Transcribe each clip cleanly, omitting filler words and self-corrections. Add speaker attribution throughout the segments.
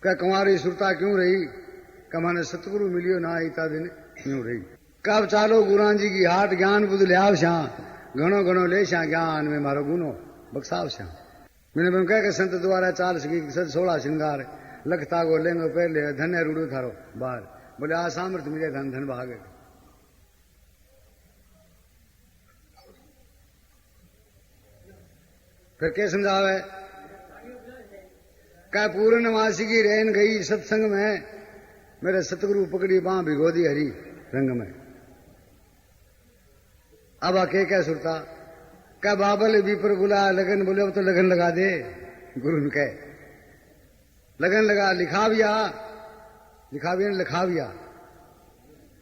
Speaker 1: क्या कुंवारी सुरता क्यों रही? का माने सतगुरु मिलियो ना इता दिन क्यों रही? कब चालो गुरां जी की हाट ज्ञान बुध लियाव श्यां घणो घणो ले श्यां ज्ञान में मारो गुनो बक्साव श्यां। मैंने बन कह के संत द्वारा चाल सकी सद 16 श्रृंगार लखता गो लेंगो पहले धन्य रूड़ो थारो बार। बोले आ सामर्थ्य मिले धन धन भागे। फिर क्या समझावे? क्या पूर्णमासी की रहन गई सत्संग में मेरे सतगुरु पकड़ी बां भिगो दी हरी रंग में। अब आके क्या सुरता? क्या बाबल बीपर बुला लगन बोले अब तो लगन लगा दे। गुरु ने कहे लगन लगा लिखाविया लिखाविया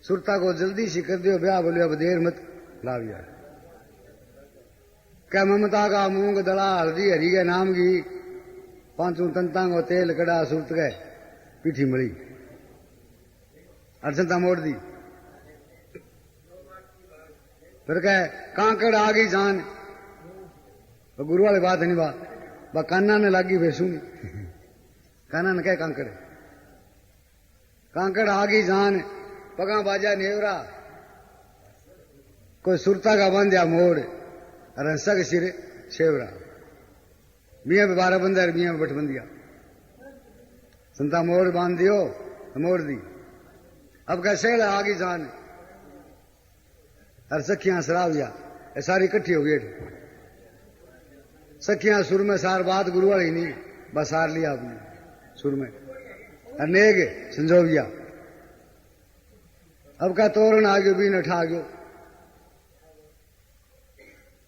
Speaker 1: सुरता को जल्दी सी कर दियो ब्याह। बोले अब देर मत लाविया। क्या ममता का मूंग दड़ा हल्दी हरी के नाम की पांचों तंतांगो तेल कड़ा सुरत गए पीठी मड़ी अर्चनता मोड़ दी। फिर कहे कांकड़ आ गई जान। तो गुरु वाली बात नहीं बा कान्ना ने लागी भेसूंगी। कान्ना ने कहे कांकड़ आ गई जान पगा बाजा नेवरा कोई सुरता का बंद या मोड़ रंसा के सिरे शेवरा। मियाँ पे 12 बंदा मियाँ पे 8 बंदिया संता मोड़ बांध दियो मोड़ दी। अब कैसे आ गई जान और सखियां शराबिया सारी इकट्ठी हो गई। सखियां सुर में सार बात गुरु वाली नहीं बस सार लिया आपने सुर में अनेक संजोगिया। अब का तोरण आ गयो बीन उठा गयो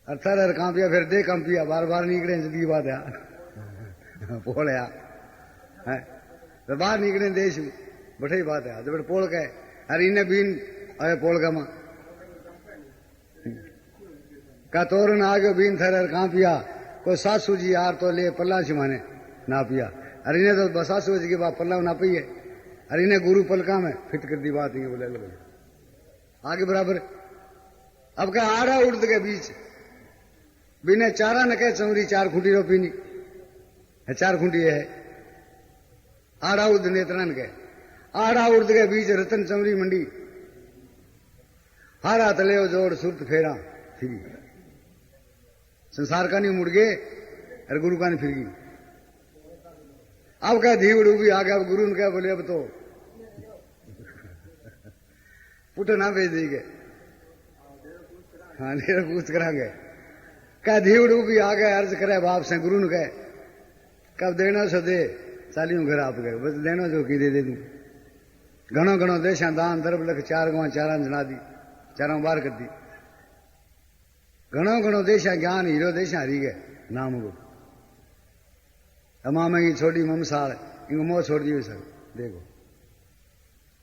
Speaker 1: और थर कांपिया फिर दे कंपिया बार बार निकले जल्दी बात है पोड़या है तो बाहर निकले देश में बठे बात है जब पोल के अरे इन्हें बीन अरे पोल का मां का तोरण आ गयो बीन थर कांपिया कोई सासू जी यार तो ले पल्ला से माने ना पिया। अरे इन्हें तो बसासू जी के बाद पल्ला ना पी है। अरे इन्हें गुरु पलका में फिट कर दी बात ये बोले आगे बराबर। अब क्या आड़ा उड़द के बीच बिना चारा न कह चमरी 4 खूंटी रो पीनी 4 खूंटी है आड़ा उर्द नेत्रन के आड़ा उर्द के बीच रतन चमरी मंडी हारा तले जोड़ सुरत फेरा फिरी। संसार का नहीं मुड़ गए और गुरु का नहीं फिर गई। अब क्या धी उड़ू भी आ गया। अब गुरु ने क्या बोले अब तो पुट ना भेज देंगे हाँ नहीं पूछ करांगे। क्या धी उड़ू भी आ गया अर्ज करे बाप से। गुरु ने कहे कब देना सो दे चालियों घर आप गए बस देना जो की दे दूं। घणो घणो देशा दान दरब लख 4 गांव 4 जना दी 4 बार कर दी। घणो घणो देशा ज्ञान हीरो देशा हरी गए नाम को अमामे की छोटी ममसाल इनको मोह छोड़ दियो सर। देखो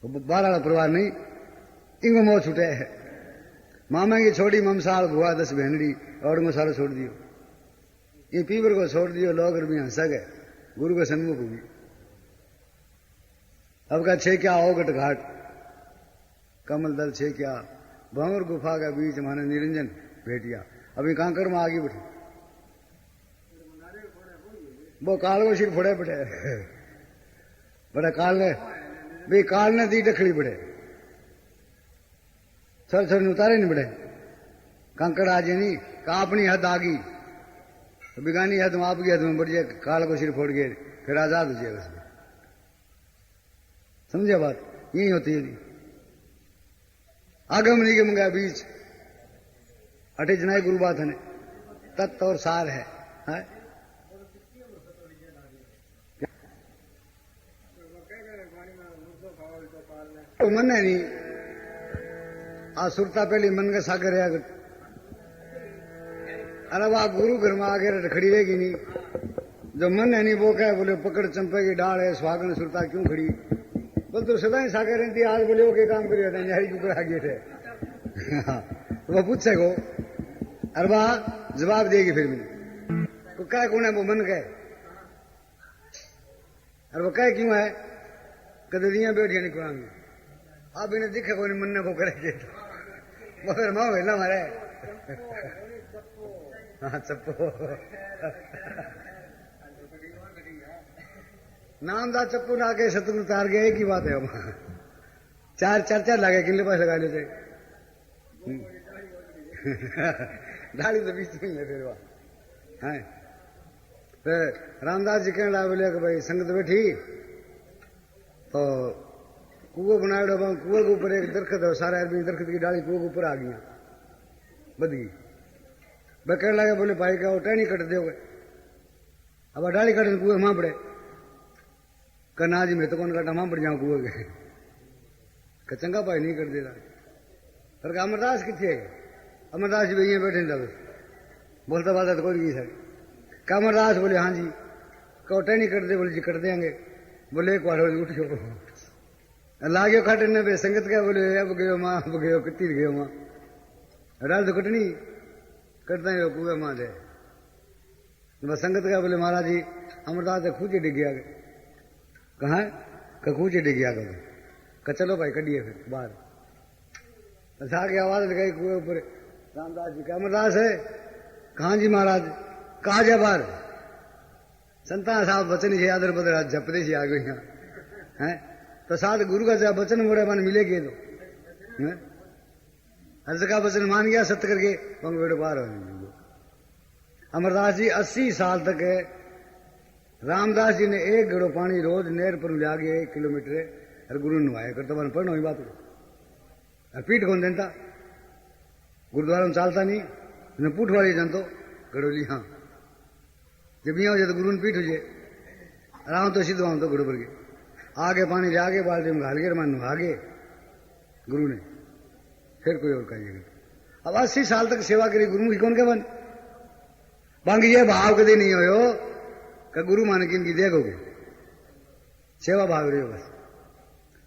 Speaker 1: 12 वाला परिवार नहीं इनको मोह छूटे है। मामा की छोटी ममसाल भुआ 10 बहनड़ी और उनको सारा छोड़ दियो। ये पीवर को छोड़ दियो लोग भी हंसा गए गुरु के सन्मुख हुई। अब का छे क्या ओगट घाट कमल दल छे क्या भंवर गुफा के बीच माने निरंजन भेटिया। अभी कांकर में आगे बैठे वो काल को सिर फोड़े बैठे बड़े काल ने भी काल ने दी डखड़ी बड़े सर सर उतारे नहीं बड़े कंकड़ आज नहीं का अपनी हद आ गई तो बिगानी हद में आपकी हद में बढ़ जाए काल को सिर फोड़ गए फिर आजाद हो जाए उसमें। समझे बात यही होती है। आगम निगम का बीच अटे जनाई गुरु बात है तत्व और सार है, तो मन है नहीं आसुरता पहले मन का सागर है। अरे वाह गुरु घर में आगे खड़ी रहेगी नहीं जो मन है नहीं वो क्या बोले पकड़ चंपे की डाल है सुहागन सुरता क्यों खड़ी बोल तो सदा ही सागर रहती आज बोले वो क्या काम करिए न्यारी कुकर आगे थे तो वह पूछे को अरे वाह जवाब देगी फिर भी तो क्या कौन है वो मन कहे अरे वो कह क्यों है कदरियां बैठिया नहीं कुरांगी आप इन्हें दिखे को मन को करेंगे तो फिर माओ वेला मारे हाँ चप्पो नामदा चप्पू ला के सतगुरु तार गया, एक ही बात है वहां। चार चार लागे, कितने पास लगा लेते। दाढ़ी तो बीच में है फिर वहां है। फिर रामदास जी कहने लगा, बोले कि भाई संगत बैठी तो कुआं बनाए, कुएं के ऊपर एक दरख्त है, सारा आदमी दरख्त की डाली कुएं के ऊपर आ गई, बद गई। वह कहने लगे, बोले भाई क्या टहनी कट दोगे? अब डाली कटे कुएं मां पड़े। कहना जी मैं तो कौन काटा, मां पड़ जाऊं कुएं के। चंगा भाई नहीं कर देता। पर अमरदास कितने है? अमरदास जी भैया बैठे था, बोलता बात तो कोई नहीं सर। क्या अमरदास? बोले हाँ जी। कहो टहनी कट दे? बोले जी कट देंगे। बोले एक बार उठ गयो लागो काटने पे संगत क्या? बोले अब गयो मां, अब गयो कितनी गयो मां, डाल तो कटनी कटता है कुएं मां दे। बस संगत क्या? बोले महाराज जी अमरदास तो खूचे डिग गया। कहा है? खूचे डिग गया। कहा चलो भाई कटिए फिर बाहर। आगे आवाज लगाई कुएं ऊपर, रामदास जी का अमरदास है? कहा जी महाराज। कहा जा बाहर। संता साहब बचन ही आदर बदर झपदे से आ गई है। तो साथ गुरु का जब वचन मोड़े मन मिलेगी तो हर्ष का वचन मान गया सत्य करके पंग बेड़ो पार हो। अमरदास जी 80 साल तक रामदास जी ने एक गड़ो पानी रोज नहर पर ले आगे 1 किलोमीटर और गुरु नुआया कर तो मन पढ़ना ही बात और पीठ कौन देता गुरुद्वारा में चालता नहीं न पूठ वाली जनतो गड़ोली। हाँ जब यहाँ हो जाए तो गुरु ने पीठ हो जाए आराम तो सिद्ध वहां तो गुरु पर के आगे पानी ले आगे बाल्टी में घाल के मन नुआगे गुरु ने फिर कोई और कहिएगा। अब 80 साल तक सेवा करी गुरुमुखी कौन के बन बांगी ये भाव कभी नहीं हो कि गुरु मान की इनकी देखोगे सेवा भाग रही हो बस।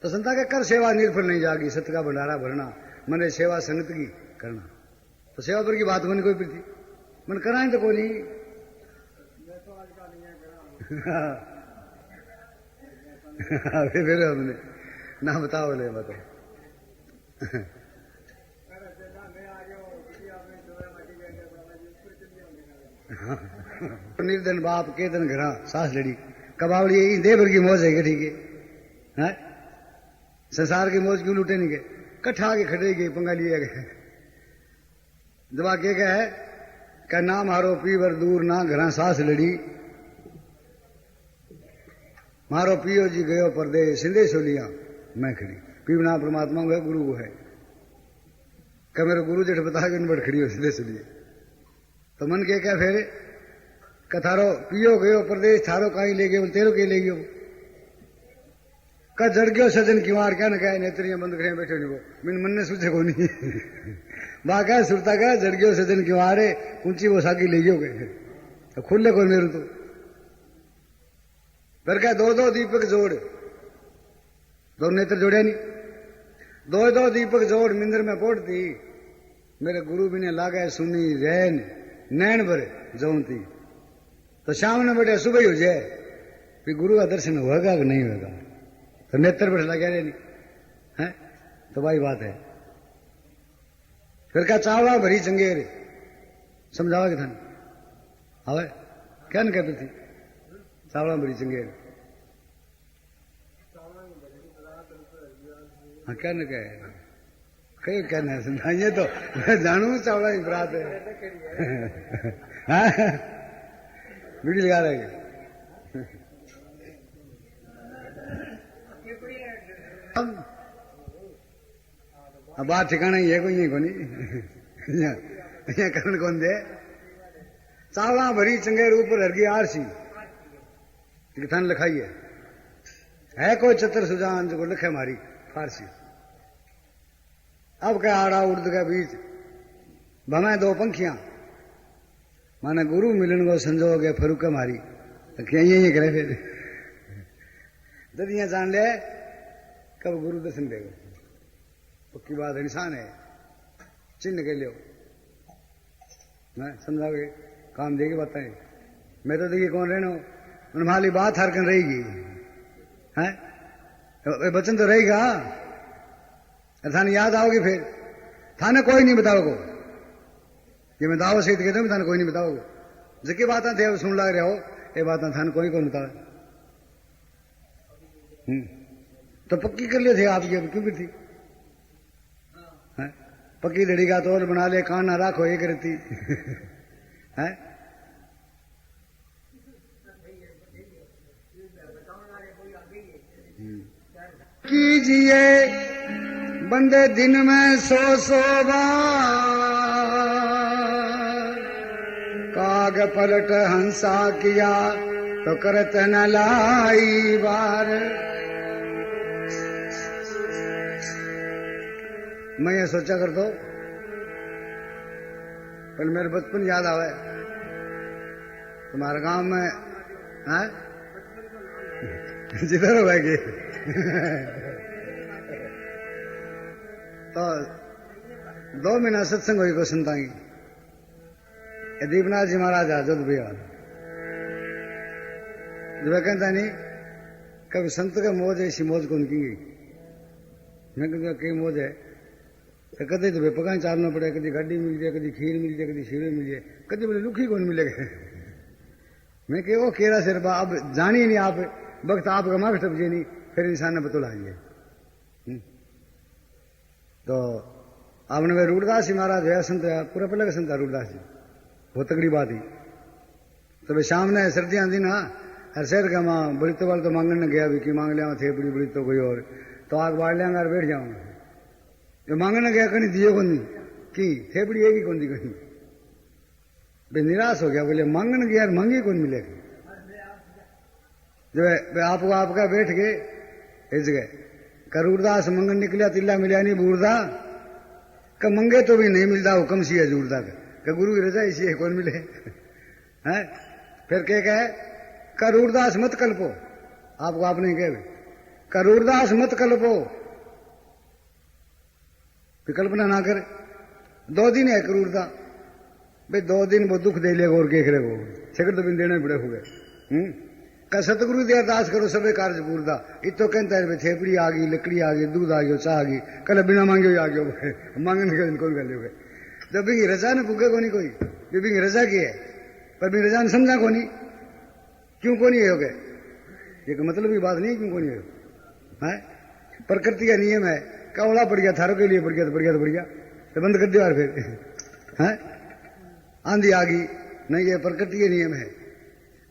Speaker 1: तो संता के कर सेवा निर्फल नहीं जागी सत्य का भंडारा भरना मने सेवा संगत की करना। तो सेवा पर की बात होनी कोई प्रीति मन कराए तो कोई नहीं। फिर हमने ना बताओ ले बताओ। निर्धन बाप केतन घरा सास लड़ी कबावड़ी दे भर की मौज है ठीक है संसार की मौज क्यों लूटे नहीं गए कट्ठा के खड़े गए पंगा लिए गए। दबा के क्या है क्या ना मारो पीवर दूर ना घरा सास लड़ी मारो पियो जी गयो परदेश सिंधे सोलिया मैं खड़ी पीवना परमात्मा को है गुरु को है क्या मेरे गुरु जेठ बता के बड़ खड़ी हो सिंधे सोलिए। तो मन के क्या फेरे कथारो पियो गयो प्रदेश थारो कहीं ले गयो तेरो के ले गयो का जड़ गयो सजन किवार क्या न कहे नेत्रियां बंद करे बैठे नहीं वो मिन मन ने सूझे को नहीं बा क्या सुरता का जड़ गयो सजन किवार है ऊंची वो साकी ले गयो गए तो खुले को मेरू तो फिर क्या दो दीपक जोड़ दो नेत्र जोड़े नहीं दो दीपक जोड़ मिंदर में पोड़ती मेरे गुरु भी ने लागे सुनी रैन नैन भरे जौनती। तो शाम ने बैठे सुबह ही हो जाए फिर गुरु का दर्शन होगा कि नहीं होगा तो नेत्र बैठ लगे नहीं है तो भाई बात है। फिर क्या चावला भरी चंगेर समझावा कि था हवे क्या न कहती थी चावला भरी चंगेर हाँ क्या न कहे कहीं कहना है सुनाइए तो मैं जानू चावला की बरात है वीडियो लगा रहे अब बात ठिकाना ये कोई नहीं कोनी यहाँ करण कौन दे चावला भरी चंगेर ऊपर हरगी आरसी थान लिखाई है कोई चतर सुजान जो लिखे मारी फारसी। अब क्या आड़ा उर्द के बीच भमे दो पंखियां माने गुरु मिलन को संजोग है फरूक मारी तो क्या ये करे फिर ददियां जान ले कब गुरु दर्शन देगा पक्की बात इंसान है चिन्ह के लियो मैं समझाओगे काम देगी बताए मैं तो देखिए कौन रहना हमारी बात हर कन रहेगी है वचन तो रहेगा थाने याद आओगे फिर थाने कोई नहीं बताओगे ये मैं दावा सहित कहता हूँ थाने कोई नहीं बताओगे जिकी बातें थे सुन लग रहे हो ये बातें थाने कोई कौन बताओ तो पक्की कर लिए थे आपकी, अब क्यों भी थी? पक्की दड़ी का तोल बना ले, कान ना राखो एक रहती है। कीजिए बंदे दिन में 100 बार, काग पलट हंसा किया तो करत न लाई बार। मैं ये सोचा करता हूं, पहले मेरे बचपन याद आवे। तुम्हारे गांव में है जिधर हो गए तो 2 महीना सत्संग हुई को संतांगी दीपनाथ जी महाराज आजद भैया जब कहता नहीं कभी संत का मौज ऐसी मौज कौन की। मैं कहता कई मौज है तो कभी तो पका चालना पड़े, कभी गाड़ी मिल जाए, कभी खीर मिल जाए, कभी सीवे मिल जाए, कभी बोले लुखी कौन मिलेगा। मैं कह वो केरा सिर अब जानिए नहीं आप वक्त आपका मार्ग टपजे नहीं, फिर इंसान ने बतलाइए। तो आपने वे रूढ़दास जी महाराज है संत पूरा पहले का संत रूढ़दास जी, बहुत तगड़ी बात ही। तो वे शाम ने सर्दियां दी ना हर शहर का माँ बड़ी तो वाल तो मांगने गया भी कि मांग लिया थे बड़ी बड़ी तो कोई और तो आग बाढ़ लिया बैठ जाऊंगा। जो मांगने गया कहीं दियो कौन की थे बड़ी एक ही कौन दी कहीं बे निराश हो गया, बोले मांगने गया यार मांगी कौन मिलेगी। जो आपको आपका बैठ गए इस गए करूरदास मंगन निकलिया तिल्ला मिलिया नहीं बूढ़दा का मंगे तो भी नहीं मिलता हुक्म सी है जूरदा का गुरु की रजा इसी है कौन मिले हैं। फिर क्या कहे करूरदास मत कल्पो, आपको आपने कहे करूरदास मत कल्पो, कल्पना ना करे। 2 दिन है करूरदा भाई 2 दिन वो दुख दे लेगा और केख रेगो छकड़ तो बिन देने पड़े हो गए। का सतगुरु दे अरदास करो सबे कार्य पूरदा। इतो कहता है थेपड़ी आ गई, लकड़ी आ गई, दूध आ गयो, चाह आ गई, कल बिना मांगे आ गयो मांगने के कौन कर लोगे। जब भी रजा ने पुगे को नहीं कोई भी रजा की है पर भी रजा ने समझा को नहीं क्यों को नहीं हो गए। ये मतलब की बात नहीं क्यों को नहीं हो है। प्रकृति का नियम है कौड़ा पड़ गया थारों के लिए पड़ गया तो पड़ गया तो पड़ गया तो बंद कर दिया और फिर है आंधी आ गई नहीं। ये प्रकृति के नियम है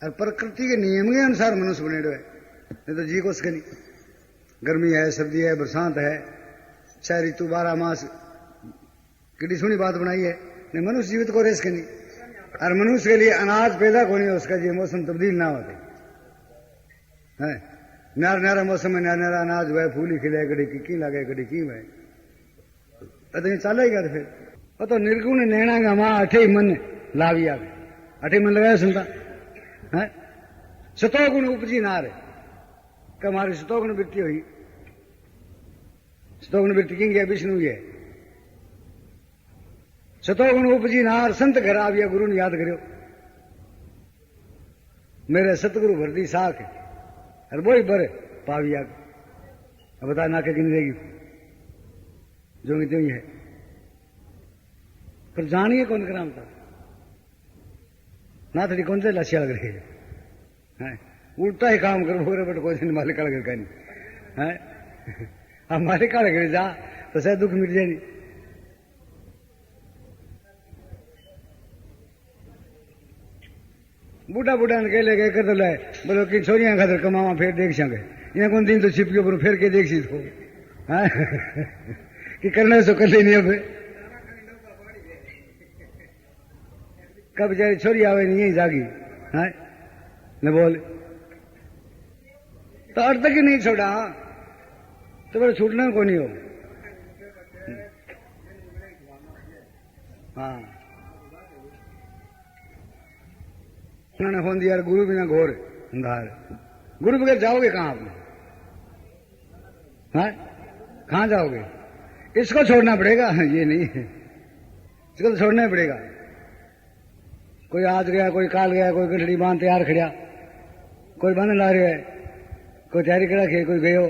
Speaker 1: और प्रकृति के नियम के अनुसार मनुष्य बने हुए नहीं तो जी को उसके नहीं। गर्मी है, सर्दी है, बरसात है, 6 ऋतु 12 मास कितनी सुनी बात बनाई है नहीं। मनुष्य जीवित को रेस के नहीं और मनुष्य के लिए अनाज पैदा को नहीं उसका जी मौसम तब्दील ना होते है। न्यारा न्यारा मौसम में न्यारा न्यारा अनाज हुआ फूली खिले कड़ी की लागे कड़ी की है तो चलेगा। तो फिर वो तो निर्गुण नैना का माँ 8 मन लाविया 8 मन लगाया सुनता है। 100 गुण उपजी नार कि हमारी 100 गुण वृत्ति हुई। 100 गुण वृत्ति किंग है विष्णु है। 100 गुण उपजी नार संत घर आविया गुरु ने याद करो मेरे सतगुरु भरती साख अरे वो ही बर पाविया। अब बता ना के गिन देगी जो त्यों ही है पर जानिए कौन कराम था ना थोड़ी कौन से लक्ष्य लग रही है। उल्टा ही काम करो बट कोई दिन मालिक काल कर नहीं है। अब मालिक काल कर जा तो शायद दुख मिट जाए नहीं। बूढ़ा बूढ़ा ने कह ले गए कर तो लाए बोलो कि छोरियां खातर कमावा फिर देख सके यहाँ कौन दिन तो छिपके ऊपर फिर के देख सी तो कि करना सो कर लेनी अब कब बेचारी छोरी आवे नहीं यही जागी है न बोल तो अर्थ तक ही नहीं छोड़ा तो बोले छूटना को नहीं हो। हाँ उन्होंने फोन दिया गुरु बिना घोर अंधार गुरु बगैर जाओगे कहां आप कहां जाओगे। इसको छोड़ना पड़ेगा ये नहीं इसको तो छोड़ना ही पड़ेगा। कोई आज गया कोई काल गया कोई गठड़ी बांध तैयार खड़ा कोई बंद ला रहा है कोई तैयारी करा के कोई गयो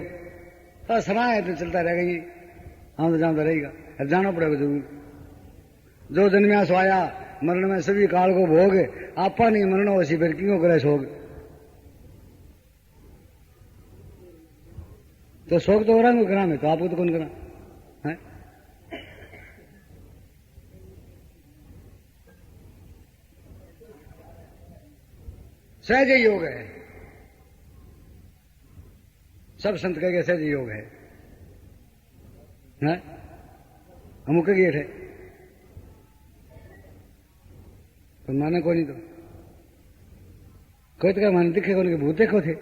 Speaker 1: तो समय है तो चलता रहेगा ये हम तो जानता रहेगा जाना पड़ेगा जरूर। जो जन्मिया सो आया मरण में सभी काल को भोग आपा नहीं मरण हो फिर क्यों करे सोग। तो शौक तो हो रहा है करा में, तो आपको तो कौन करा है? सहज योग है, सब संत कह सहज योग है, हम के गेट है तो माने को नहीं, तो कोई तो क्या माने दिखे कौन के भूत देखो थे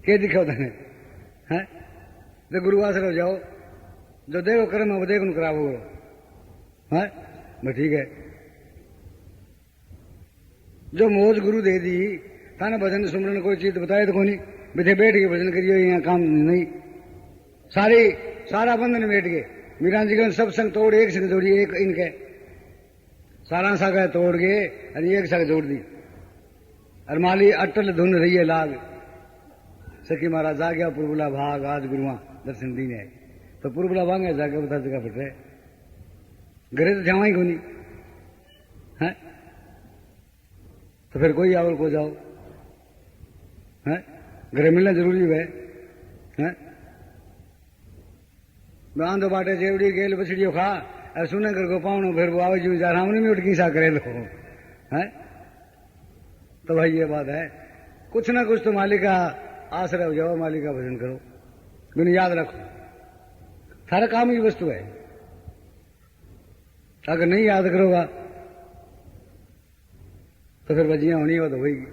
Speaker 1: के दिखा था हैं? तो गुरु आश्रम जाओ, जो देखो कर्म वो देखो करावो है, बस ठीक है। जो मौज गुरु दे दी थाने भजन सुमरन कोई चीज बताए तो कोनी, बिठे बैठ के भजन करियो, यहाँ काम नहीं, सारा बंधन बैठ गए। मीरा जी का सब संग तोड़ एक संग जोड़ी, एक इनके सारा सागा तोड़ गए और एक संग जोड़ दी, और माली अटल धुन रही है लाग, सखी महाराज जा गया पुरबुला भाग, आज गुरुआ दर्शन दी है, तो पुरबुला भाग जाके बता जगह फिट रहे, घरे तो जावा ही कोनी है, तो फिर कोई आवल को जाओ है, घरे मिलना जरूरी है। बांधो बाटे जेवड़ी गेल बछड़ियों खा, और सुने कर को पावनो फिर वो आवे जू जा रामनी में उठकी सा करे लो है। तो भाई ये बात है, कुछ ना कुछ तो मालिक का आश्रय हो जाओ, मालिक का भजन करो, मैंने याद रखो सारा काम की वस्तु है, अगर नहीं याद करोगा तो फिर बजियां होनी हो तो होगी,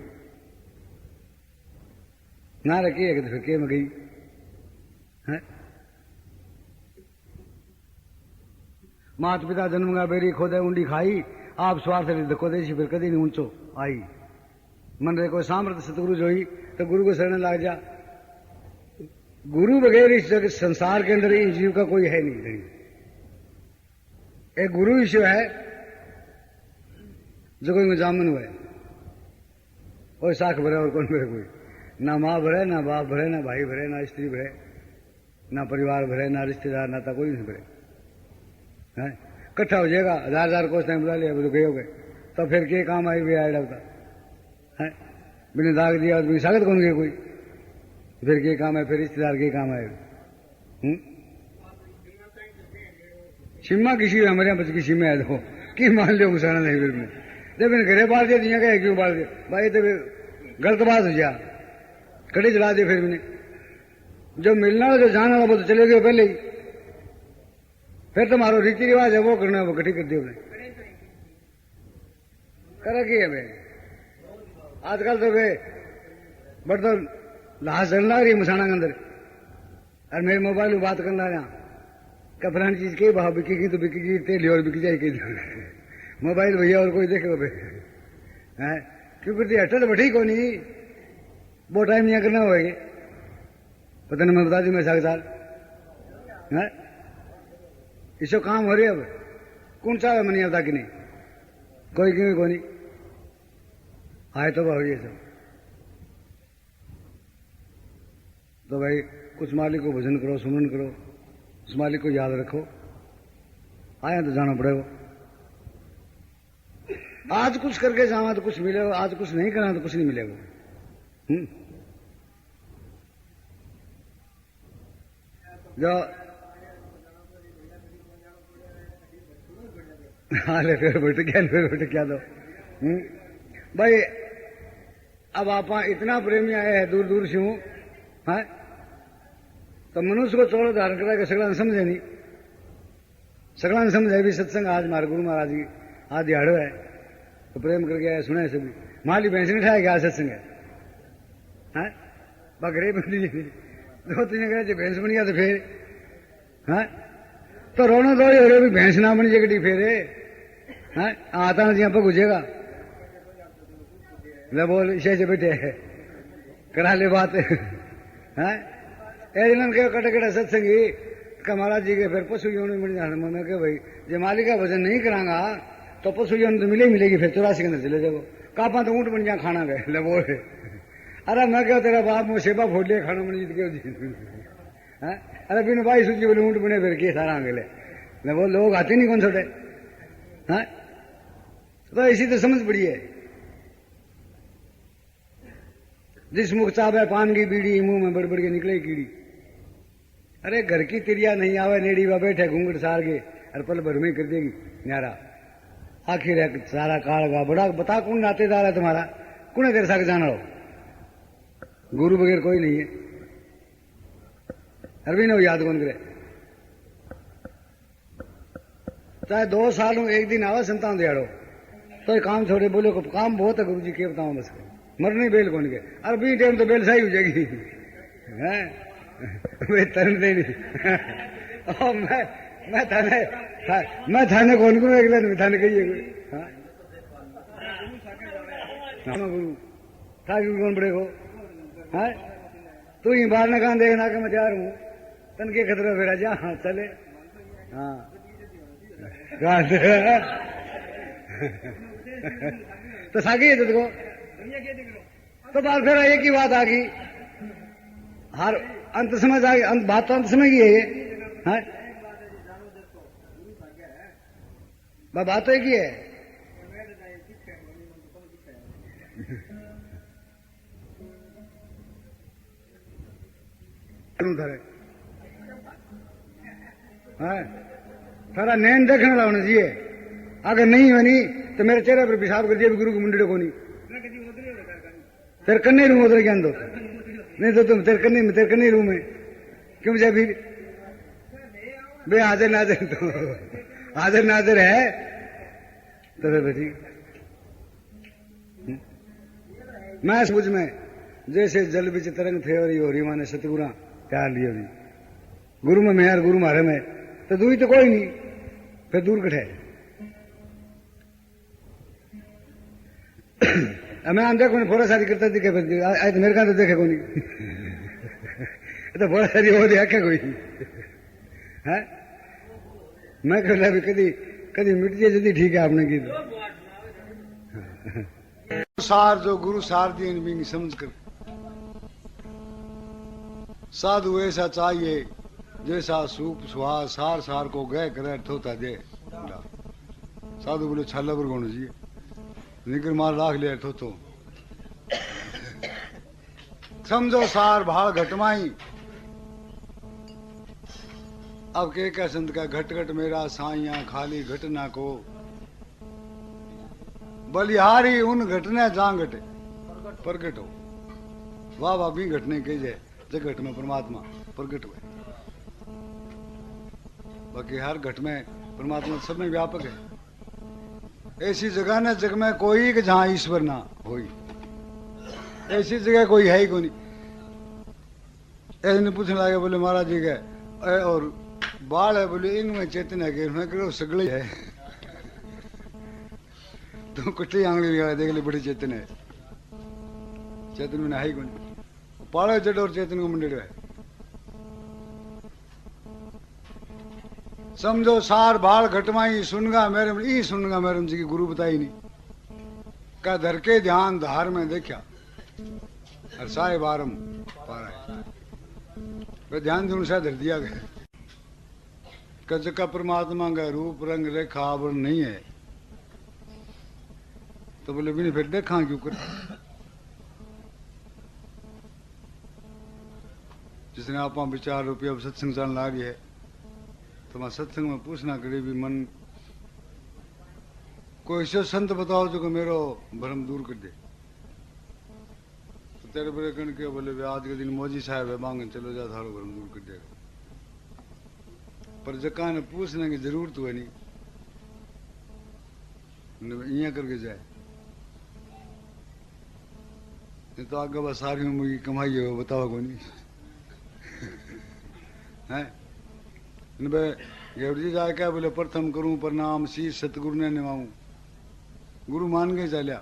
Speaker 1: ना रखी है तो फिर के में गई है। मात पिता जन्मगा बेरी खोदे उंडी खाई, आप स्वार्थ धक्को देसी फिर कदी नहीं ऊंचो आई, मन रे कोई सामर्थ्य सतगुरु जोई तो गुरु को शरण लाग जा। गुरु बगैर इस जगत संसार के अंदर इस जीव का कोई है नहीं, एक गुरु ईश्वर है जो कोई जामन हुआ है, और साख भरे और कौन भरे, कोई ना माँ भरे, ना बाप भरे, ना भाई भरे, ना स्त्री भरे, ना परिवार भरे, ना रिश्तेदार, नाता कोई नहीं भरे है। इकट्ठा हो जाएगा 1000 कोस टाइम बुला लिया तो गए हो गए, तो फिर के काम आई भी आया डरता है, बिना दाग दिया तो स्वागत कौन गए कोई, फिर के काम है, फिर रिश्तेदार के काम आए। सिम्मा किसी हमारे यहाँ बच की सिम्मा है, तो कि मान लो घुसाना नहीं फिर में, जब मैंने घरे बाल दिया दिया क्या क्यों बाल दिया भाई, तो गलत बात हो गया, कड़ी चला दिया। फिर मैंने जो मिलना हो जो जाना हो वो तो चले गए पहले ही, फिर तुम्हारा रीति रिवाज है वो करना, वो कटी कर दिया करा की है भाई। आजकल तो वे बट तो लाश चलना रही मसाना के अंदर, और मेरे मोबाइल में बात करना रहा क्या फलानी चीज के भाव बिकेगी तो बिकेगी, तेल और बिक जाएगी मोबाइल भैया और कोई देखेगा भाई है, क्योंकि अटल बैठी को नहीं, वो टाइम यहाँ करना होगा, पता नहीं मैं बता दी मैं सागदार है, इसो काम हो रही है। अब कौन सा है मनी आता कि नहीं, कोई क्यों को नहीं आए तो हो रही है सब। तो भाई कुछ मालिक को भजन करो, सुमन करो, उस मालिक को याद रखो, आया तो जाना पड़ेगा। आज कुछ करके जावा तो कुछ मिलेगा, आज कुछ नहीं करा तो कुछ नहीं मिलेगा। जो हाले फिर बैठ क्या दो भाई। अब आप इतना प्रेमी आए हैं दूर दूर से हूं है, तो मनुष्य को चौड़ा धारण करा के सगला समझे नहीं, सगला ने समझे भी सत्संग आज मारे गुरु महाराज की आज दिहाड़ो है, तो प्रेम करके आया सुना है सभी। माली भैंस नहीं खाया क्या सत्संग है, बकरे बनी दो तीन कहे भैंस बन गया तो फिर है, तो रोना दौड़ी हो रहे भी भैंस ना बनी जगटी फेरे है, आता ना जी गुजेगा ले बोल इसे से बैठे करा ले बात है। दिन के कटे कटे सत्संगी का महाराज जी के फिर पशु योनि मिल जाने मैं कह भाई जो मालिक का भजन नहीं करांगा तो पशु योनि तो मिलेगी, फिर 84 के अंदर चले जाओ, कापा तो ऊँट बन जा खाना गए ले बोल। अरे मैं क्या तेरा बाप मुझे सेवा फोड़ लिया खाना बन जीत के, अरे बिन भाई सूची बोले ऊँट बने फिर के सारा आगे ले वो लोग आते नहीं कौन छोटे हैं, तो इसी तो समझ पड़ी है। जिस मुख चावे पान की बीड़ी मुंह में बड़ बड़ के निकले कीड़ी अरे घर की तिरिया नहीं आवे नेड़ी वा बैठे घूंघट सार के और पल भर में कर देगी न्यारा। आखिर है सारा काल का बड़ा बता कौन नातेदार है तुम्हारा, कौन है तेरे साथ जाना हो? गुरु बगैर कोई नहीं है। अरबी ने याद कौन करे? चाहे 2 साल में एक दिन आवा संतान दिहाड़ो तो ये काम छोड़े बोले को काम बहुत है गुरु जी के बताऊं बस मरने बेल कौन के। अरबी टाइम तो बेल सही हो जाएगी हैं वे तरन दे नहीं मैं थाने कौन को एक दिन थाने कहिए गुरु था कौन बड़े को है तू ही बाहर न कहां देखना कि मैं तैयार हूं तन के खतरा फिर जा हाँ चले हाँ तो सागी है तुझको तो बात फिर एक ही बात आ गई हर अंत समझ आ गई बात तो अंत समझ गई है ये हाँ बात तो एक ही है। थारा नैन देखने वाला होना चाहिए। अगर नहीं बनी तो मेरे चेहरे पर पेशाब कर दिया गुरु के मुंडे को नहीं तेरे कन्ने रूम उधर ज्ञान दो नहीं तो तुम तेरे कन्ने रूम है क्यों जा फिर बे हाजिर नाजिर तो हाजिर नाजिर है तो फिर ठीक। मैं समझ में जैसे जल बिच तरंग थे और हो रही माने सतगुरा प्यार लियो नहीं गुरु में मैं और गुरु मारे में तो दूरी तो कोई नहीं फिर दूर कटे मैं आम देखो फोड़ा शादी करता दिखे आज तो मेरे का तो देखे को नहीं तो फोड़ा शादी हो देखा कोई है मैं कहला भी कभी कभी मिट जाए जल्दी ठीक है आपने की सार जो गुरु सार दिए भी समझ कर साधु ऐसा चाहिए जैसा सूप सुहास सार सार को गए करे ठोता दे साधु बोले छाला पर होना चाहिए निकर मार लाख ले ठोतो समझो सार भाड़ घटमाई अब के क्या संत का घट घट मेरा साइया खाली घटना को बलिहारी उन घटने जा घटे प्रकट हो वाह वाह भी घटने के जय जगत में परमात्मा प्रकट हुए बाकी हर घट में परमात्मा सब में व्यापक है। ऐसी जगह न जग में कोई कि जहां ईश्वर ना होई ऐसी जगह कोई है ही कोई नहीं। ऐसे पूछने लगे बोले महाराज जी के और बाल है बोले इनमें चेतन है कि करो सगले है तो कुछ आंगली लगा देख ले बड़ी चेतन है चेतन में है ही कोई पाड़े जड़ और चेतन को मंडिर है समझो सार बाल घटमाई सुनगा मेरम ई सुनगा मेरम जी की गुरु बताई नहीं का धर के ध्यान धार में देखा और सारे बारम पारा है ध्यान दूर से धर दिया गया कज का परमात्मा का रूप रंग रेखा आवरण नहीं है तो बोले भी नहीं फिर देखा क्यों कर जिसने आप विचार रुपया अब सत्संग चलने लगी है तो मैं सत्संग में पूछना करे भी मन कोई ऐसा संत बताओ जो कि मेरो भ्रम दूर कर दे तो तेरे बड़े कण के बोले आज के दिन मौजी साहब है मांगन चलो जा थारो भ्रम दूर कर देगा पर जका ने पूछने की जरूरत हुआ नहीं इं करके जाए नहीं तो आगे बस सारी उम्र की कमाई है वो बताओ को नहीं है गेवड़ जी जाए क्या बोले प्रथम करूं प्रणाम शीश सतगुरु ने निभाऊं गुरु मान के चलिया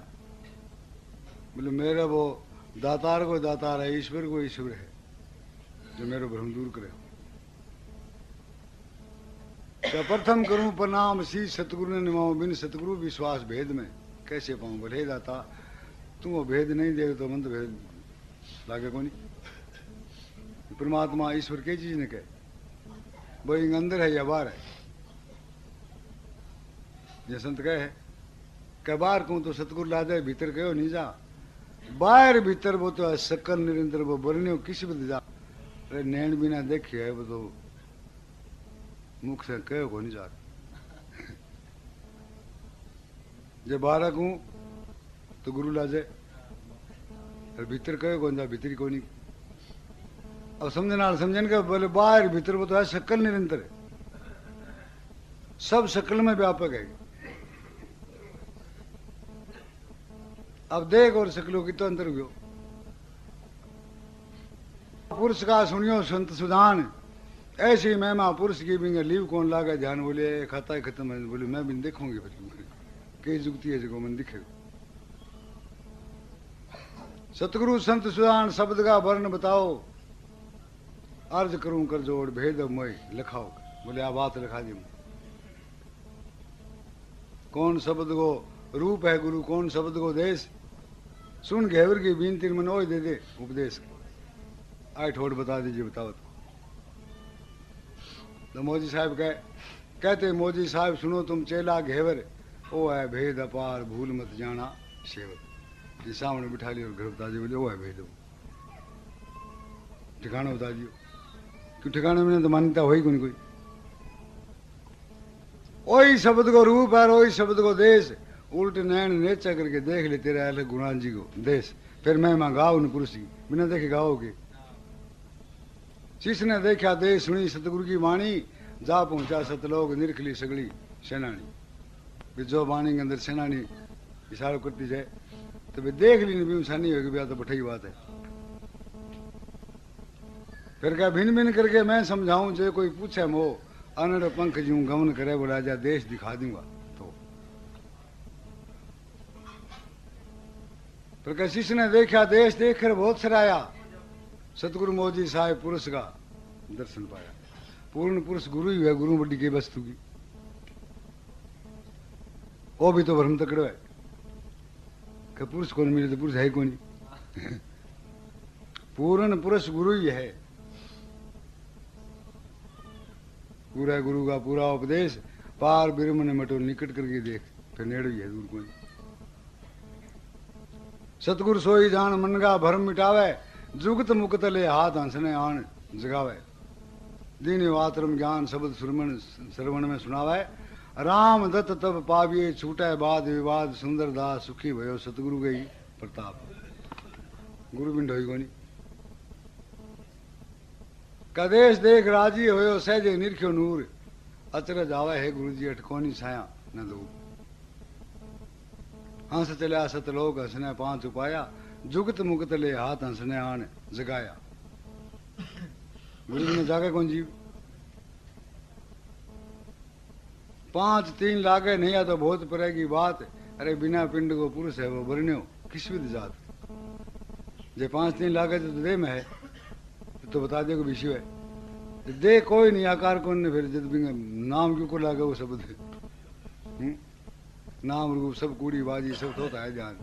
Speaker 1: बोले मेरा वो दातार को दातार है ईश्वर को ईश्वर है जो मेरा भ्रम दूर करे क्या प्रथम करूं प्रणाम शीश सतगुरु ने निभाऊं बिन सतगुरु विश्वास भेद में कैसे पाऊं बोले दाता तुम वो भेद नहीं दे तो मन तो भेद लागे को नहीं परमात्मा ईश्वर के चीज ने कहे वो अंदर है या बाहर है ये संत कहे है क्या बाहर कहूं तो सतगुरु ला जाए भीतर कहो नहीं जा बाहर भीतर वो तो है सकल निरंतर वो बरने किसी भी जा अरे नैन भी ना देखी है वो तो मुख से कहो को नहीं जा जब बारक हूं तो गुरु लाजे भीतर कहो कौन जा भीतरी को नहीं अब समझन के बोले बाहर भीतर वो तो है शक्ल निरंतर है सब शक्ल में व्यापक है अब देख और शक्लों की तो अंतर हुआ पुरुष का सुनियो संत सुदान ऐसी महिमा पुरुष की भी लीव कौन लागा ध्यान बोले खाता है खत्म है बोले मैं भी देखूंगी फिर कई जुगती है जगह मन दिखेगा सतगुरु संत सुदान शब्द का वर्ण बताओ अर्ज करूं कर जोड़ भेद मोय लिखाओ बोले आ बात लिखा दी कौन शब्द को रूप है गुरु कौन शब्द को देश सुन घेवर की बीनती मन ओय दे दे उपदेश आए ठोड़ बता दीजिए बताओ तो मोदी साहब कहते मोदी साहब सुनो तुम चेला घेवर ओ है भेद अपार भूल मत जाना सेवक ये सामने बिठा लियो घर बता दियो बोले वो है भेद ठिकाना बता दियो क्यों ठिकाने में तो मान्यता होई कोई ओही शब्द को रूप है ओही शब्द को देश उल्ट नैन नेचा करके देख ले तेरे आले गुणान जी को देश फिर मैं गाओ न पुरुष की बिना देखे गाओगे शिष्य ने देखा देश सुनी सतगुरु की वाणी जा पहुंचा सतलोक निरखली सगली सेनानी जो वाणी के अंदर सेनानी इशारा करती जाए तो वे देख ली नहीं इंसानी होगी ब्याह तो बठाई बात है फिर क्या भिन्न भिन्न करके मैं समझाऊं जो कोई पूछे मो अनड़ पंख जूं गमन करे बोला जा देश दिखा दूंगा तो फिर क्या शिष्य ने देखा देश देखकर बहुत सराया सतगुरु मोदी साहेब पुरुष का दर्शन पाया पूर्ण पुरुष गुरु ही है गुरु बड्डी की वस्तु की वो भी तो भ्रम तकड़ो है कि पुरुष कौन मिले तो पुरुष है कौन पूर्ण पुरुष गुरु ही है पूरा गुरु का पूरा उपदेश पार ब्रह्म ने मटो निकट करके देख फिर नेड़ ही है दूर कोई सतगुरु सोई जान मन का भरम मिटावे जुगत मुक्त ले हाथ हंसने आन जगावे दीन वातरम ज्ञान शब्द श्रवण में सुनावे राम दत्त तब पाविये छूटे बाद विवाद सुंदर दास सुखी भयो सतगुरु गई प्रताप गुरु बिंड होई कोनी कदेश देख राजी होयो सहजे निरख्यो नूर अचरज आवे है गुरु जी अटकोनी छाया न दो हंस चलिया सतलोक हंसने पांच उपाया जुगत मुगत ले हाथ हंसने आन जगाया गुरु जी ने जागे कौन जीव 5 3 लागे नहीं आ तो बहुत परे की बात अरे बिना पिंड को पुरुष है वो वर्ण्यो किस विध जात जे 5 3 लागे तो दे में है तो बता दे को विषय है दे कोई नहीं आकार कौन ने फिर जब नाम क्यों को लागे वो शब्द नाम रूप सब कूड़ी बाजी सब होता है ध्यान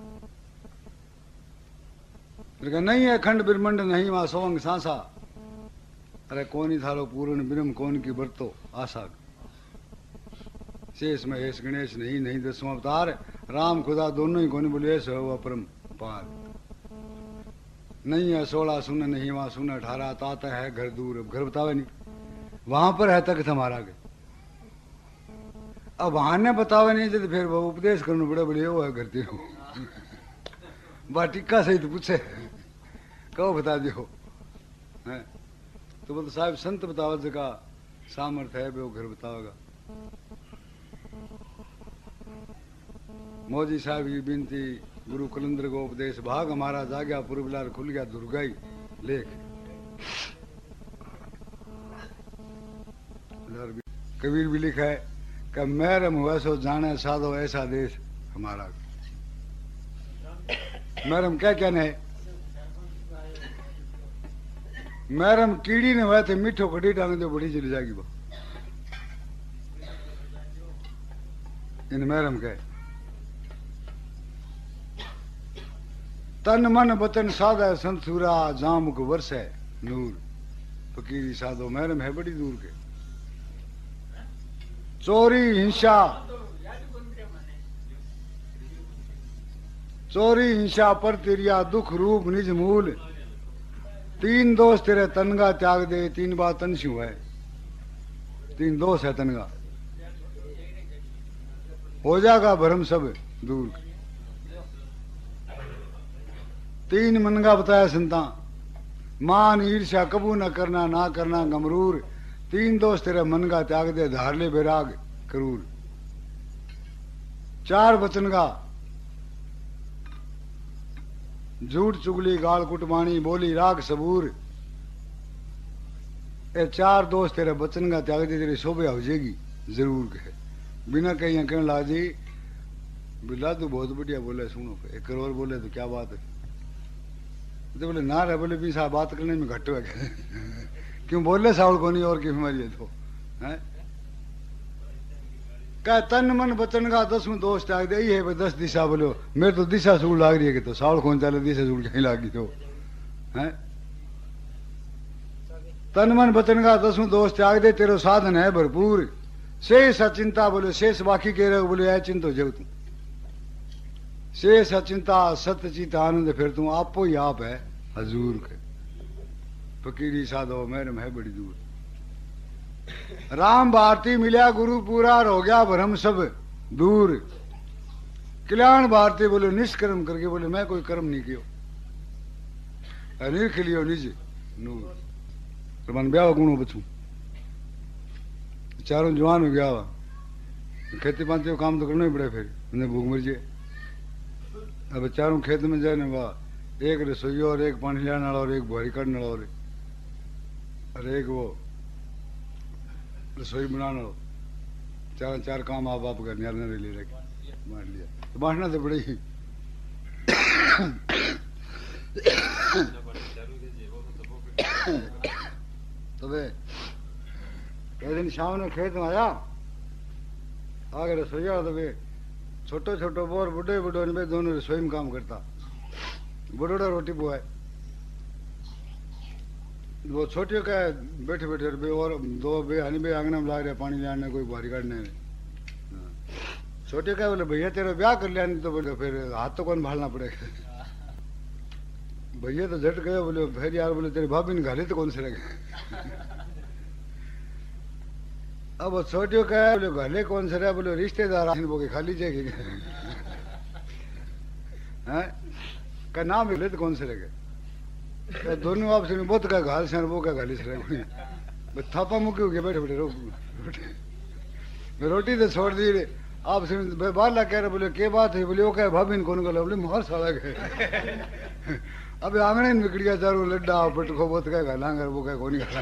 Speaker 1: नहीं है खंड ब्रह्मंड नहीं वहां सोंग सांसा अरे कौन ही थारो पूर्ण ब्रह्म कौन की बरतो आशा शेष महेश गणेश नहीं 10वां अवतार राम खुदा दोनों ही कौन बोले ऐसे हो अपरम पार नहीं है 16 सुन नहीं वहां सुन 18 ताता है घर दूर अब घर बतावे नहीं वहां पर है तक हमारा के अब वहां ने बतावे नहीं तो फिर वो उपदेश करने बड़े बड़े वो है करते हो बा टिक्का सही तो पूछे कहो बता दियो है तो बोलते साहब संत बतावा जगह सामर्थ है वो घर बतावेगा मोदी साहब की बिनती गुरु कलंदर को उपदेश भाग हमारा जागया पुरबिलार खुल गया दुर्गाई लेख कबीर भी लिखा है कि मैरम हुआ सो जाने साधो ऐसा देश हमारा मैरम क्या कहना है मैरम कीड़ी ने हुआ थे मीठो कड़ी डांग दो बड़ी चली जाएगी वो इन मैरम कहे तन मन बचन साधा संसूरा जामुक वर्ष है नूर फकीरी साधो मैरम है बड़ी दूर के चोरी हिंसा पर तिरिया दुख रूप निज मूल तीन दोष तेरे तनगा त्याग दे, तीन बात तन शू है, तीन दोष है तनगा, हो जाएगा भरम सब दूर। तीन मनगा बताया संता, मान ईर्ष्या कबू न करना, ना करना गमरूर। तीन दोष तेरे मन का त्याग दे, धार ले बैराग करूर। चार वचन का, झूठ चुगली गाल कुटवाणी, बोली राग सबूर। ये चार दोष तेरे वचन का त्याग दे, तेरी शोभा हो जाएगी जरूर। कहे बिना कहीं कहने लगा जी बिल्ला तू बहुत बढ़िया बोले, सुनो एक करोड़ बोले तो क्या बात है। तो बोले ना रे, बोले भी साहब बात करने में घट है क्यों बोले साउल को नहीं और की बीमारी है तो है। क्या तन मन वचन का दसवें दोष त्याग दे, ये है 10 दिशा बोलो, मेरे तो दिशा सूल लाग रही है कि तो साउल कौन चले दिशा सूल कहीं लागी तो है। तन मन वचन का दसवें दोष त्याग दे, तेरो साधन है भरपूर। शेष अचिंता बोले, शेष बाकी कह रहे हो बोले अचिंत हो जाओ तू। शेष अचिंता सत्यचित आनंद, फिर तू आपो ही आप है हजूर के। फकीरी साधो मैरम है बड़ी दूर। राम भारती मिला गुरु पूरा, हो गया भरम सब दूर। कल्याण भारती बोले निष्कर्म करके, बोले मैं कोई कर्म नहीं कियो, निर्खिलियो निज नूर। तो मन ब्याह गुणों बचू, चारों जवान हो गया वा, खेती पाती का काम तो करना ही पड़े, फिर उन्हें भूख मर जाए। अब चारों खेत में जाने वाह, एक रसोई और एक पानी लाने वाला और एक बुहारी काटने वाला और एक वो रसोई बनाना। चार चार काम आप कर नियालने ले रखे बांट लिया। तो बांटना तो बड़े ही तो वे एक दिन शाम ने खेत में आया, आगे रसोई तो वे छोटो छोटो बोर बुढ़े बुढ़ो ने दोनों रसोई में काम करता। बुढ़ोड़ा रोटी बुआए, वो छोटियों का बैठे बैठे बे और दो बे हनी बे आंगन में लाग रहे पानी लाने, कोई बाहरी काटने में। छोटे का बोले भैया तेरा ब्याह कर लिया, नहीं तो बोले फिर हाथ तो कौन भालना पड़ेगा। भैया तो झट गए, बोले फिर यार बोले तेरी भाभी ने घाले तो कौन से रह अब वो छोटियों का बोले घाले कौन से रहे, बोले रिश्तेदार बोके खाली जाएगी का नाम बोले तो कौन से रह गए। दोनों आपस में बहुत का घाल से वो का घाली से रहे, थापा मुक्की हो गया बैठे बैठे रोटी तो छोड़ दी रे। आप बाला कह रहे, बोले के बात है, बोले वो कहे भाभी ने कौन गला, बोले मार साला गए अब आंगने में निकल गया चारों लड्डा पटको बहुत कह घालांगे, वो कह कौन घाला।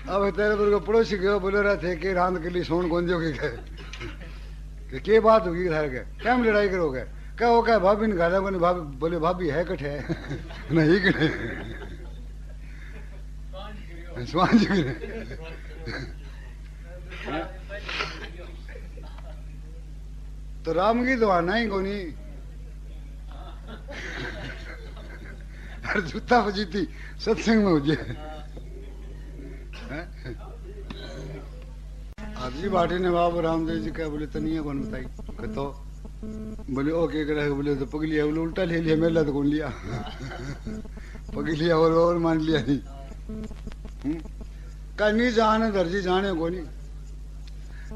Speaker 1: अब तेरे पर पड़ोसी गयो, बोले रहे थे कि रांध के लिए सोन कौन जो के बात होगी थारे के क्या लड़ाई करोगे, क्या वो क्या भाभी ने घाला कोनी, भाभी बोले भाभी है कट है नहीं कि नहीं स्वांज तो राम की तो आना ही कोनी हर जूता बजीती सत्संग में हो जाए। आप जी बाटी ने बाबू रामदेव जी क्या बोले तनिया कौन बताई, तो बोले ओ के करे, बोले तो पगलिया, बोले उल्टा ले लिया मेला तो कौन लिया पगलिया और मान लिया नहीं। का निज आनंद हर जी जाने को नहीं,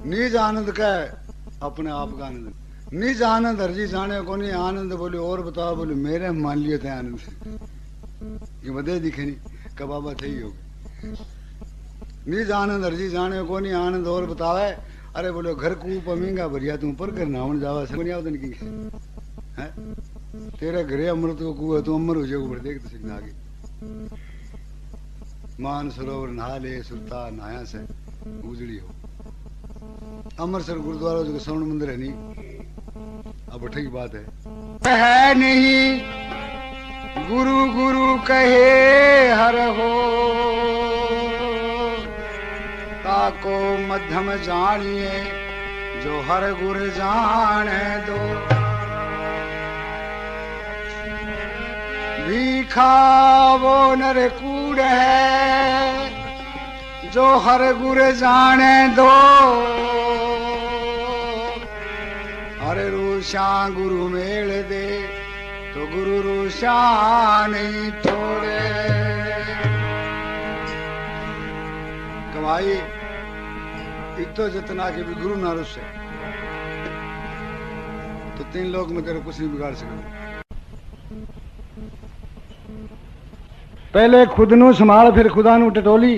Speaker 1: निज आनंद का अपने आप का आनंद, निज आनंद हर जी जाने को नहीं। आनंद बोले और बताओ, बोले मेरे मान लिए थे आनंद ये बदे दिखे नहीं का बाबा थे ही हो गए। निज आनंद हर जी जाने को नहीं, आनंद और बतावे। अरे बोले घर कूप अमींगा भरिया तू पर कर नावन जावा समझ आवतन की है, तेरे घरे अमृत को कुआ तू अमर हो जाओ, ऊपर देख तो सिखना आगे। मान सरोवर नहा ले सुल्तान नहाया से उजड़ी हो। अमृतसर गुरुद्वारा जो स्वर्ण मंदिर है नहीं, अब अठे की बात है नहीं। गुरु गुरु कहे हर हो, ताको मध्यम जानिए, जो हर गुर जाने दो। भीखा वो नर कूड़ है, जो हर गुर जाने दो। हर रूषा गुरु मेल दे, तो गुरु रुषा नहीं थोड़े। कमाई इतो जितना के भी गुरु ना रुसे तो 3 लोग में करो कुछ नहीं बिगाड़ सकते। पहले खुद नु संभाल फिर खुदा नु टटोली।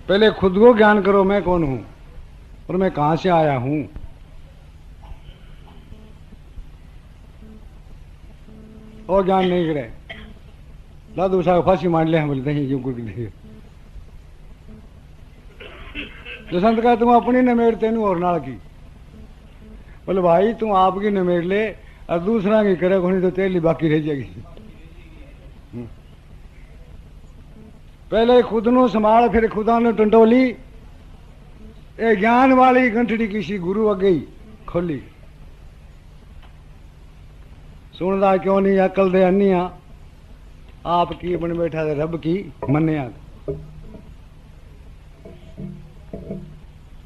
Speaker 1: पहले खुद को ज्ञान करो मैं कौन हूं और मैं कहां से आया हूं। और ज्ञान नहीं करे लादू सा फांसी मान ले हम बोलते हैं क्यों कुछ नहीं। जो संत का तुम अपनी नमेड़ तेनू और नाल की बोले भाई तुम आपकी नमेड़ ले और दूसरा की करे कोनी तो तेली बाकी रह जाएगी। पहले खुद नु संभाल फिर खुदा नु टंटोली। ए ज्ञान वाली गंठड़ी किसी गुरु अगे ही खोली। सुनदा क्यों नहीं अकल दे अन्निया आपकी बन बैठा दे रब की मन्या।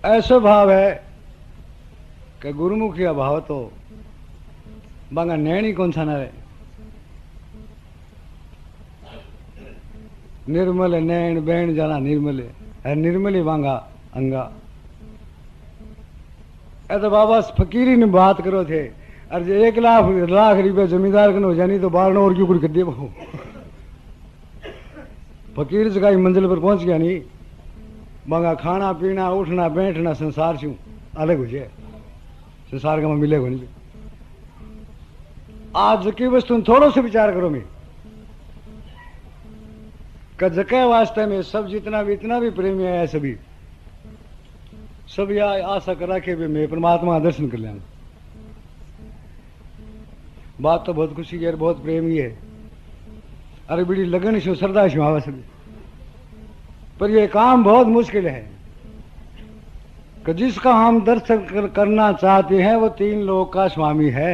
Speaker 1: ऐसा भाव है कि गुरुमुखी अभाव तो बांगा नैन ही कौन सा न रहे। निर्मल नैन बैन जाना निर्मल है निर्मली बांगा अंगा। ऐ तो बाबा फकीरी ने बात करो थे अरे 1 लाख रुपये जमींदार कन हो जानी तो 12 और क्यों कुछ कर दिए वो। फकीर जगह मंजिल पर पहुंच गया नहीं बांगा खाना पीना उठना बैठना संसार से अलग हो जाए संसार का मैं मिलेगा नहीं। आज की वस्तु थोड़ा सा विचार करो मैं जके वास्ते में सब जितना भी इतना भी प्रेमी है सभी सब यह आशा करा के भी मैं परमात्मा दर्शन कर लेंगे। बात तो बहुत खुशी है बहुत प्रेमी है अरे बड़ी लगन से श्रद्धा से आवा सभी पर यह काम बहुत मुश्किल है कि जिसका हम दर्शन करना चाहते हैं वो 3 लोक का स्वामी है।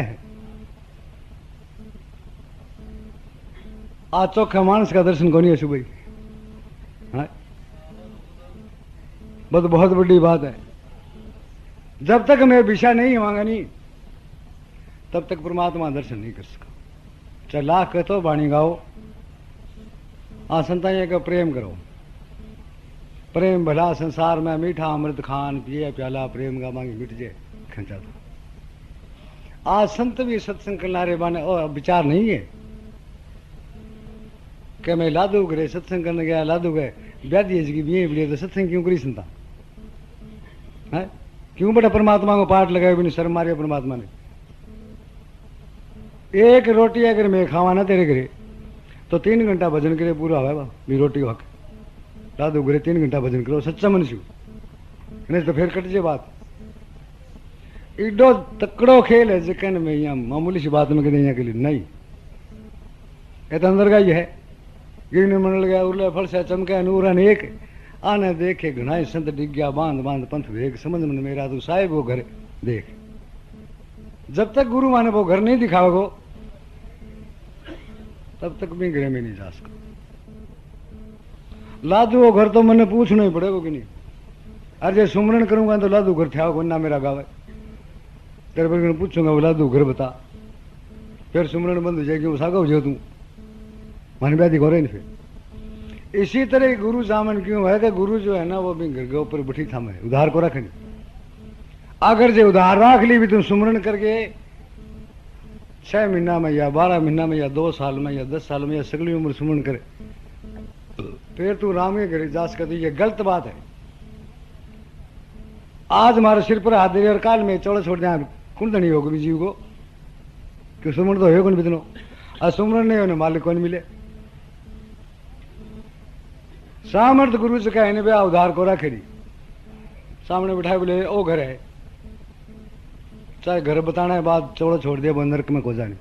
Speaker 1: आज चौखा मानस का दर्शन कौन है सुबह बहुत बड़ी बात है। जब तक मैं विषय नहीं मांगा नहीं तब तक परमात्मा दर्शन नहीं कर सका। चाहे लाख कहते बाणी गाओ संताइए का प्रेम करो प्रेम भला संसार में मीठा अमृत खान पिए प्याला प्रेम का मांगे मिट जाए खंचा तो। आज संत भी सत्संग करनारे बाने और विचार नहीं है कि मैं लादू करे सत्संग करने गया लादू गए व्याधि की बिये बड़ी तो सत्संग क्यों करी संता है क्यों बड़ा परमात्मा को पाठ लगाए भी शर्म मारे परमात्मा ने। एक रोटी अगर मैं खावा ना तेरे घरे तो 3 घंटा भजन करे पूरा हुआ भी रोटी हक लादू घरे 3 घंटा भजन करो सच्चा मनुष्य नहीं तो फिर कट जाए बात। इडो तकड़ो खेल है जिकन में यहाँ मामूली सी बात में कहते यहाँ के लिए नहीं ये तो अंदर का ही है। गिरने मंडल गया उरले फल से चमके नूरन एक आने देखे घनाई संत डिग्या बांध बांध पंथ वेग समझ मन मेरा तू साहेब वो घर देख। जब तक गुरु माने वो घर नहीं दिखाओगो तब तक भी घर में नहीं जा सका। लादू वो घर तो मैंने पूछना ही पड़ेगा कि नहीं। अरे सुमरण करूंगा तो लादू घर थे ना मेरा गाँव है तेरे पर पूछूंगा वो लादू घर बता फिर सुमरण बंद हो जाएगी वो सागा हो जाए तू मन व्याधि हो रहे नहीं। फिर इसी तरह गुरु जामन क्यों है कि गुरु जो है ना वो भी घर के ऊपर बैठी था मैं उधार को रखनी। अगर जो उधार रख ली भी तुम सुमरण करके 6 महीना में या 12 महीना में या 2 साल में या 10 साल में या सगली उम्र सुमरण करे फिर तू राम के घर जा सकती। ये गलत बात है। आज हमारे सिर पर हाथ दे और काल में चौड़ा छोड़ दिया कुंडनी होगी जीव को कि सुमरण तो हो कौन बितनो और सुमरण नहीं होने मालिक कौन मिले। सामर्थ गुरु से कहने पे उधार को रखेरी सामने बिठाए बोले ओ घर है चाहे घर बताना है बात चौड़ा छोड़ दिया वो नरक में को जाने।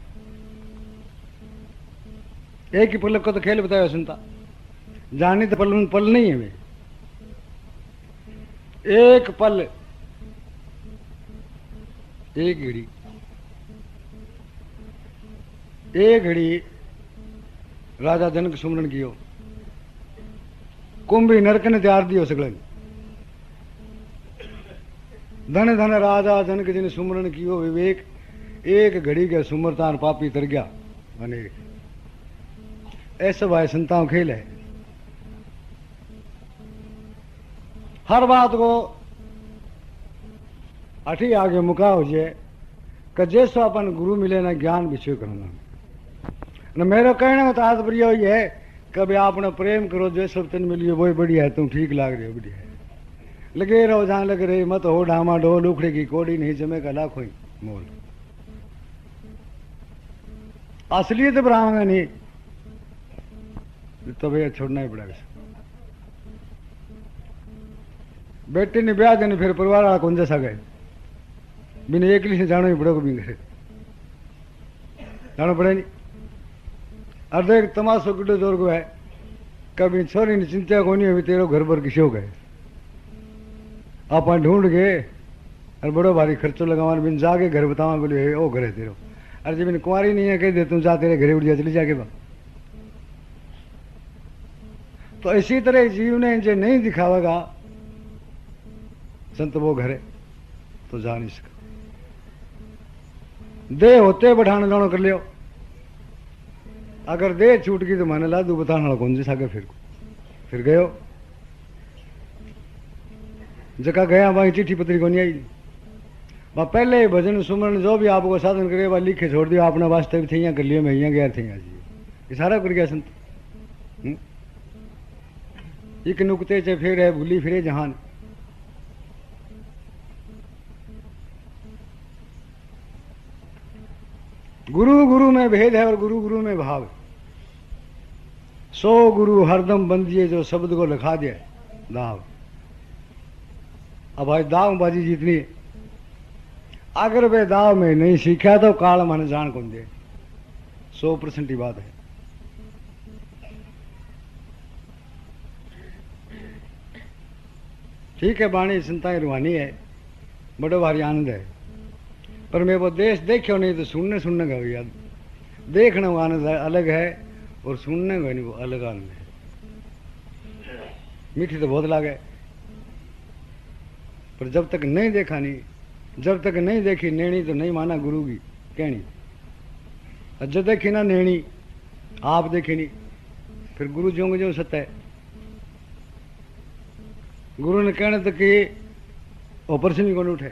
Speaker 1: एक ही पलक को तो खेल बताया सुनता जानी तो पल नहीं है वे एक पल एक घड़ी राजा जनक सुमरण कियो कुंभी नरक ने त्यार दियो सगले धन धन राजा जनक जिन सुमरण कियो विवेक एक घड़ी के सुमरतान पापी तर गया अनेक। ऐसा भाई संताओं खेल है। हर बात को अठी आगे मुका हो जाए कि जैसो अपन गुरु मिले ना ज्ञान विषय करना न। मेरा कहने में तात्पर्य यही है कभी आपने प्रेम करो जैसो तेन मिलिए वही बढ़िया है, तुम ठीक लाग रहे हो बढ़िया है। लगे रहो जहां लग रही मत हो डामा डोल उखड़े की कोड़ी नहीं जमेगा लाखों ही मोल। असलियत ब्राह्मण है नहीं तो भैया छोड़ना ही पड़ेगा। बेटे ने ब्याह देने फिर परिवार वाला कौन जैसा गए बिना एकली से जानो ही पड़ेगा भी घर जाना पड़े नहीं। अर्धे तमाशो किलो जोर को है कभी छोरी ने चिंता को नहीं अभी तेरो घर पर किसी हो गए आप ढूंढ गए और बड़ो भारी खर्चो लगावा बिन जाके घर बतावा बोले ओ घर है तेरो। अरे जब कुंवारी नहीं है कह दे तुम जा तेरे घरे उड़ जा चली जाके बा। तो इसी तरह जीव ने जो नहीं दिखावेगा संत वो घर है तो जा नहीं सका। देह होते बढ़ाने जानो कर लियो। अगर देह छूट गई तो मैंने लादू बताने वाला कौन जैसा फिर गयो जगह गया वहां चिट्ठी पत्री को नहीं आई। वह पहले भजन सुमरण जो भी आपको साधन करे वह लिखे छोड़ दिया आपने वास्तविक थे कर लियो मैं गैर थे ये सारा कर गया संत। एक नुकते चे फिर है भूली फिरे जहान। गुरु गुरु में भेद है और गुरु गुरु में भाव। सो गुरु हरदम बंदिए जो शब्द को लिखा दिया दाव। अब भाई दाव बाजी जीतनी है। अगर वे दाव में नहीं सीखा तो काल मन जान कौन दे 100% की बात है। ठीक है बाणी संताएं रुहानी है बड़ो भारी आनंद है पर मैं वो देश देखो नहीं तो सुनने का याद देखने का आनंद अलग है और सुनने का नहीं वो अलग आनंद है। मीठी तो बहुत लागे पर जब तक नहीं देखा नहीं जब तक नहीं देखी नैनी तो नहीं माना गुरु की कहनी। जब देखी ना नैनी आप देखी नहीं फिर गुरु जोंगे जो सत्य है। गुरु ने कहने तक कि ऑपरेशन ही कौन उठे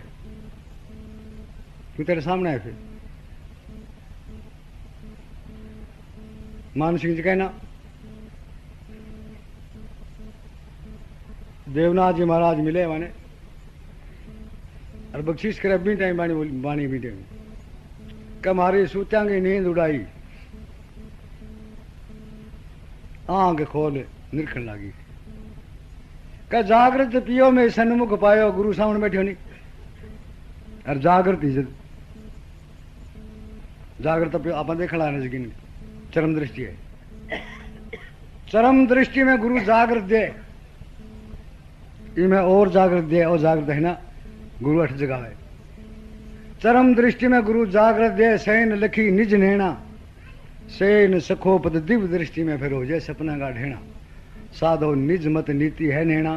Speaker 1: क्यों तेरे सामने है। फिर मान सिंह जी कहना देवनाथ जी महाराज मिले माने और बख्शीश करे भी टाइम बाणी भी टाइम कमारी सूत्यांगी नींद उड़ाई आंख खोल निरखण लागी का जागृत पियो में सन्मुख पायो गुरु सामने बैठो नहीं। और जागृत इज्जत जागृत पियो आप देखना है जगिन चरम दृष्टि है। चरम दृष्टि में गुरु जागृत दे इनमें और जागृत दे और जागृत है ना गुरु अठ जगह है। चरम दृष्टि में गुरु जागृत दे सैन लखी निज नैना सैन सखो पद दिव्य दृष्टि में फिर हो जाए सपना का ढेना। साधो निज मत नीति है नैना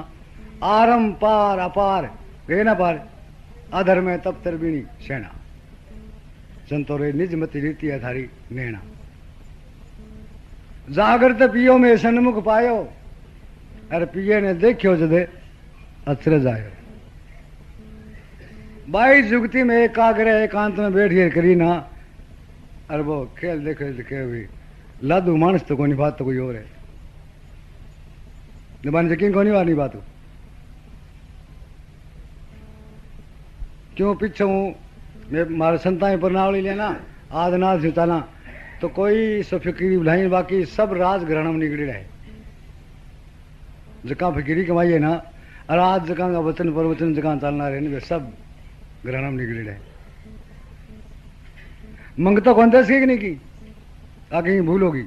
Speaker 1: आरम पार अपार गए ना पार अधर में तब तरबीनी सेना। संतोरे निज मत नीति है थारी नैना। जागृत पियो में सन्मुख पायो अरे पिए ने देखियो जदे अचरज आयो। 22 जुगती में एकाग्र एकांत में बैठिए करी ना अरे वो खेल देखे देखे भी लादू मानस तो कोई बात तो कोई और है नबान यकीन को नहीं वाली बात हो। क्यों पीछे हूँ मैं मारे संताएं परनावली लेना आदनाथ जुताना तो कोई सो फिक्री बुलाई बाकी सब राज ग्रहण में निकले रहे जका फिक्री कमाई है ना और आज जका का वचन प्रवचन जका चलना रहे सब ग्रहण में निकले रहे। मंगता कौन दस की नहीं की आगे भूल होगी।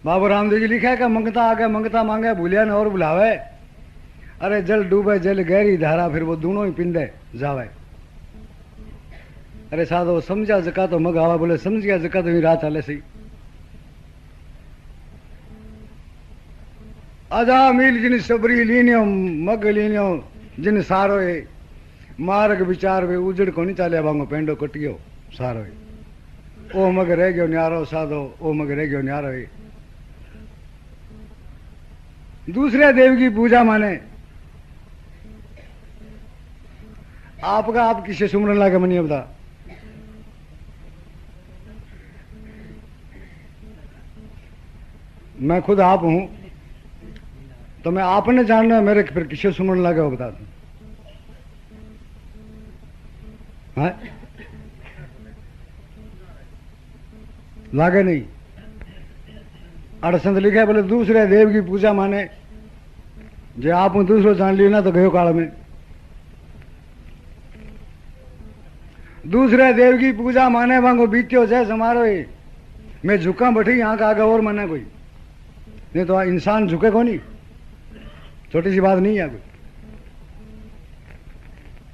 Speaker 1: बाबू रामदेव जी लिखा है कि मंगता आगे मंगता मांगे भूलिया ने और बुलावे अरे जल डूबे जल गहरी धारा फिर वो दोनों ही पिंडे जावे। अरे साधो समझा जका तो मग आवा बोले समझ गया जका तो ही रात चले सी। आजा मील जिन सबरी लीनियो मग लीनियो जिन सारो है मार्ग विचार वे उजड़ को नहीं चाले वांगो पेंडो कटियो सारो ओ मग रह गयो न्यारो साधो ओ मग रह गयो न्यारो। दूसरे देव की पूजा माने आपका आप किसे सुमरन लागे मनी बता। मैं खुद आप हूं तो मैं आपने जानना है मेरे फिर किसे सुमरन लागे वो बता दूं। लागे नहीं। अड़संत लिखा है बोले दूसरे देव की पूजा माने जे आप दूसरो जान लियो ना तो गयो काल में। दूसरे देव की पूजा माने वांगो बीत्यो जय समारो ही मैं झुका बैठी यहां का आगे और माने कोई नहीं तो इंसान झुके को नहीं। छोटी सी बात नहीं है कोई।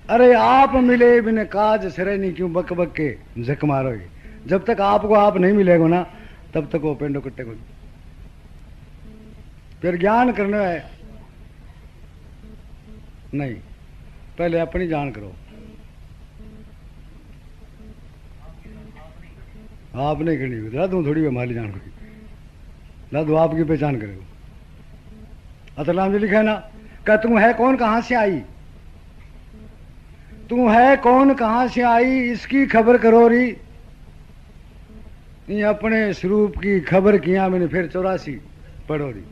Speaker 1: अरे आप मिले बिन काज सिरे नहीं क्यों बक बक के झक मारो ही। जब तक आपको आप नहीं मिलेगा ना तब तक वो पेंडो कट्टे को फिर ज्ञान करना है नहीं। पहले अपनी जान करो। आप नहीं करनी दादू थोड़ी हमारी जान करी दादू आपकी पहचान करेगा। अतलाम जी लिखा है ना क्या तू है कौन कहां से आई। तू है कौन कहां से आई इसकी खबर करो री। ये अपने स्वरूप की खबर किया मैंने फिर 84 पढ़ो री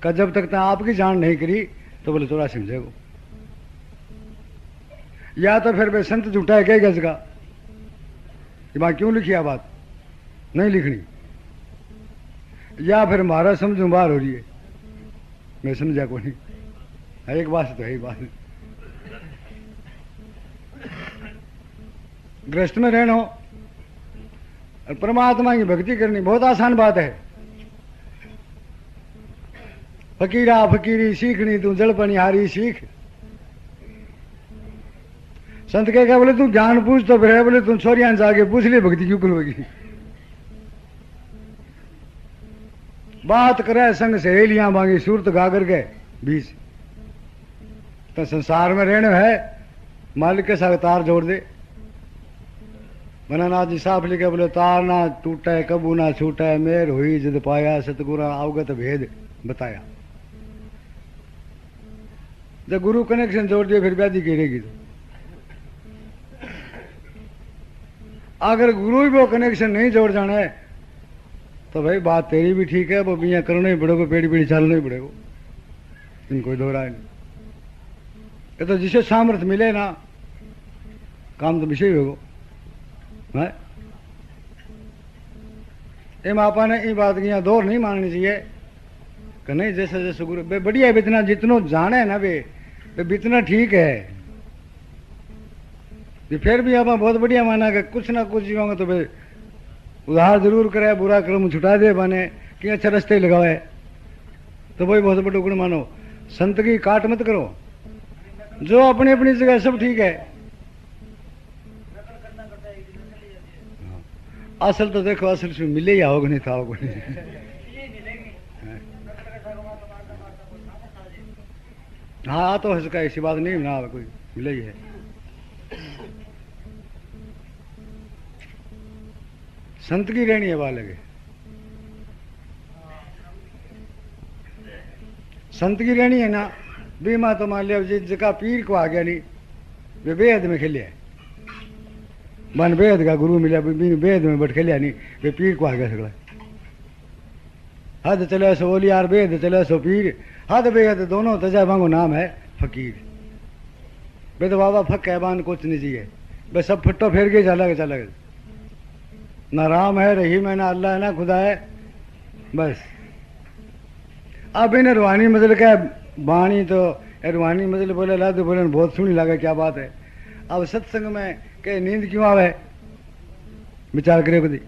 Speaker 1: का जब तक ता आपकी जान नहीं करी तो बोले 84 में जाएगो। या तो फिर वे संत झूठा है कई गज का वहां क्यों लिखी बात नहीं लिखनी। या फिर महाराज समझू बाहर हो रही है मैं समझा को नहीं। एक बात तो है ही बात गृहस्थ में रहना और परमात्मा की भक्ति करनी बहुत आसान बात है। फकीरा फकीरी सीखनी तू जल पनिहारी सीख। संत कह क्या बोले तू ज्ञान पूछ तो फिर बोले तुम छोरियां जाके पूछ ले भक्ति क्यों होगी। बात करे संग सहेलियां मांगी सूरत गागर के बीच तो संसार में रहने है मालिक के साथ तार जोड़ दे। मनानाथ जी साफ लिखे बोले तार ना टूटे कबू ना छूटे मेर हुई जिद पाया सतगुरु अवगत भेद बताया। जब गुरु कनेक्शन जोड़ दिए फिर व्याधि गिरेगी। तो अगर गुरु ही वो कनेक्शन नहीं जोड़ जाना है तो भाई बात तेरी भी ठीक है वो बिया करना ही पड़ेगा पेड़ी पेड़ी चलना ही पड़ेगा। इनको दो राय नहीं। ये तो जिसे सामर्थ्य मिले ना काम तो विषय होगा। एम आपा ने ये बात की दौर नहीं माननी चाहिए कि नहीं जैसे जैसे गुरु बे बढ़िया है इतना जितनो जाने ना वे इतना ठीक है। फिर भी आप बहुत बढ़िया माना कि कुछ ना कुछ जीवांगे तो भाई उधार जरूर करे बुरा कर्म छुटा दे बने कि अच्छा रास्ते लगावे तो वही बहुत बड़ा गुण मानो। संत की काट मत करो जो अपनी अपनी जगह सब ठीक है। असल तो देखो असल से मिले ही आओगे नहीं था आओगे नहीं। हाँ तो इसका ऐसी बात नहीं ना कोई मिले ही है। संत की रहनी है बालक है। संत की रहनी है ना बीमा तो मान लिया जिसका पीर को आ गया नहीं वे बेहद में खेलिया मन बेहद का गुरु मिला बेहद में बट खेलिया नहीं वे पीर को आ गया सगला। हद चले सो बोली यार बेहद चले सो पीर हद बेहद दोनों तजा वांगो नाम है फकीर। बे तो बाबा फक है बान कुछ नहीं चाहिए बस सब फट्टो फेर के चला गया ना राम है रहीम है ना अल्लाह है ना खुदा है बस। अब इन रूहानी मजल का बाणी तो रूहानी मजल बोले ला तो बोले बहुत सुनी लगा क्या बात है। अब सत्संग में के नींद क्यों आवे विचार करे कभी।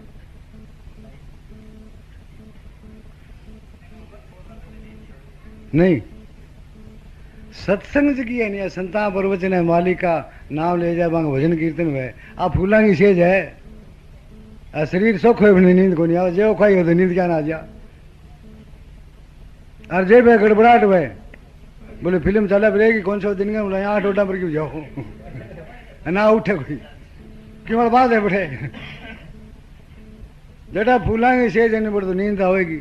Speaker 1: नहीं सत्संग से की है नहीं संता प्रवचन है मालिक का नाम ले जाए बांग भजन कीर्तन है आप फूला की सेज है। शरीर सुख हो नींद को नहीं आओ जो खाई हो तो नींद क्या ना जा। और जे पे गड़बड़ाहट हुए बोले फिल्म चला रहेगी कौन सा दिन का 8 ओटा पर क्यों जाओ। ना उठे कोई क्यों बात है बैठे जटा फूलांगे से जने बड़ तो नींद आएगी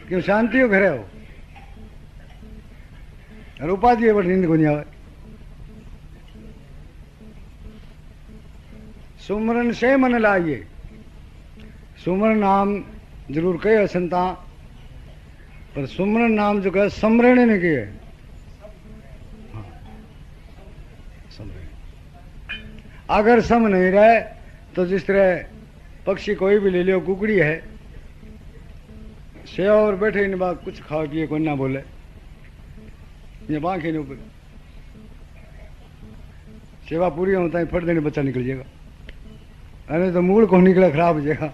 Speaker 1: क्यों शांति हो घरे हो और उपाधि बड़ नींद को नहीं आवे सुमरन से मन लाइए सुमरन नाम जरूर कहे संता पर सुमरन नाम जो कहे समरण ने किए हाँ, अगर सम नहीं रहे तो जिस तरह पक्षी कोई भी ले लो कुकड़ी है सेवा और बैठे इन बात कुछ खा पिए कोई ना बोले ये बांखे नहीं ऊपर सेवा पूरी होता है फट देने बच्चा निकल जाएगा अरे तो मूड को निकला खराब हो जाएगा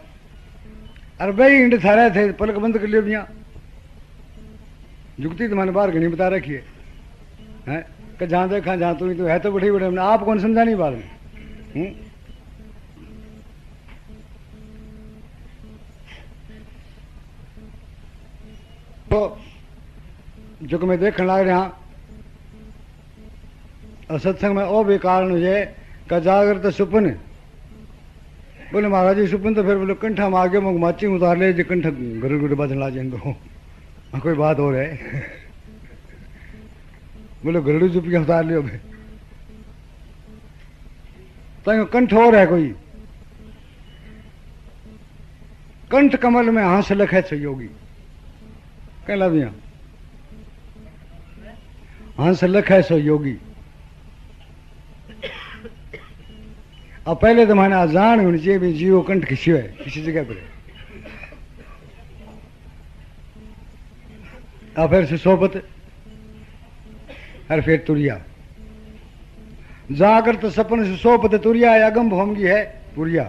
Speaker 1: अरे भाई इंड थारा थे पलक बंद कर लियो भैया जुगती तुम्हारे बाहर नहीं बता रखी है कि जहां देखा जहां तो है तो बड़ी बड़े आप कौन समझा नहीं बात में तो जो कि मैं देखने लग रहा और सत्संग में वो भी कारण है का जागृत सुपन बोले महाराज जी सुपन तो फिर बोले कंठा में आगे मुझे माची उतार ले जो कंठा घर गुड़ बदल ला जाए तो कोई बात हो रहा है बोले घरड़ू चुपिया उतार लियो भाई तो कंठ हो रहा है कोई कंठ कमल में हंस लखे सहयोगी कहला दिया हंस लखे सहयोगी अब पहले तो मैंने जान होनी चाहिए भी जीव कंठ किसी है किसी जगह पर अब फिर से सोबत और फिर तुरिया जागृत सपन से सोपत तुरिया अगम भोमगी है पुरिया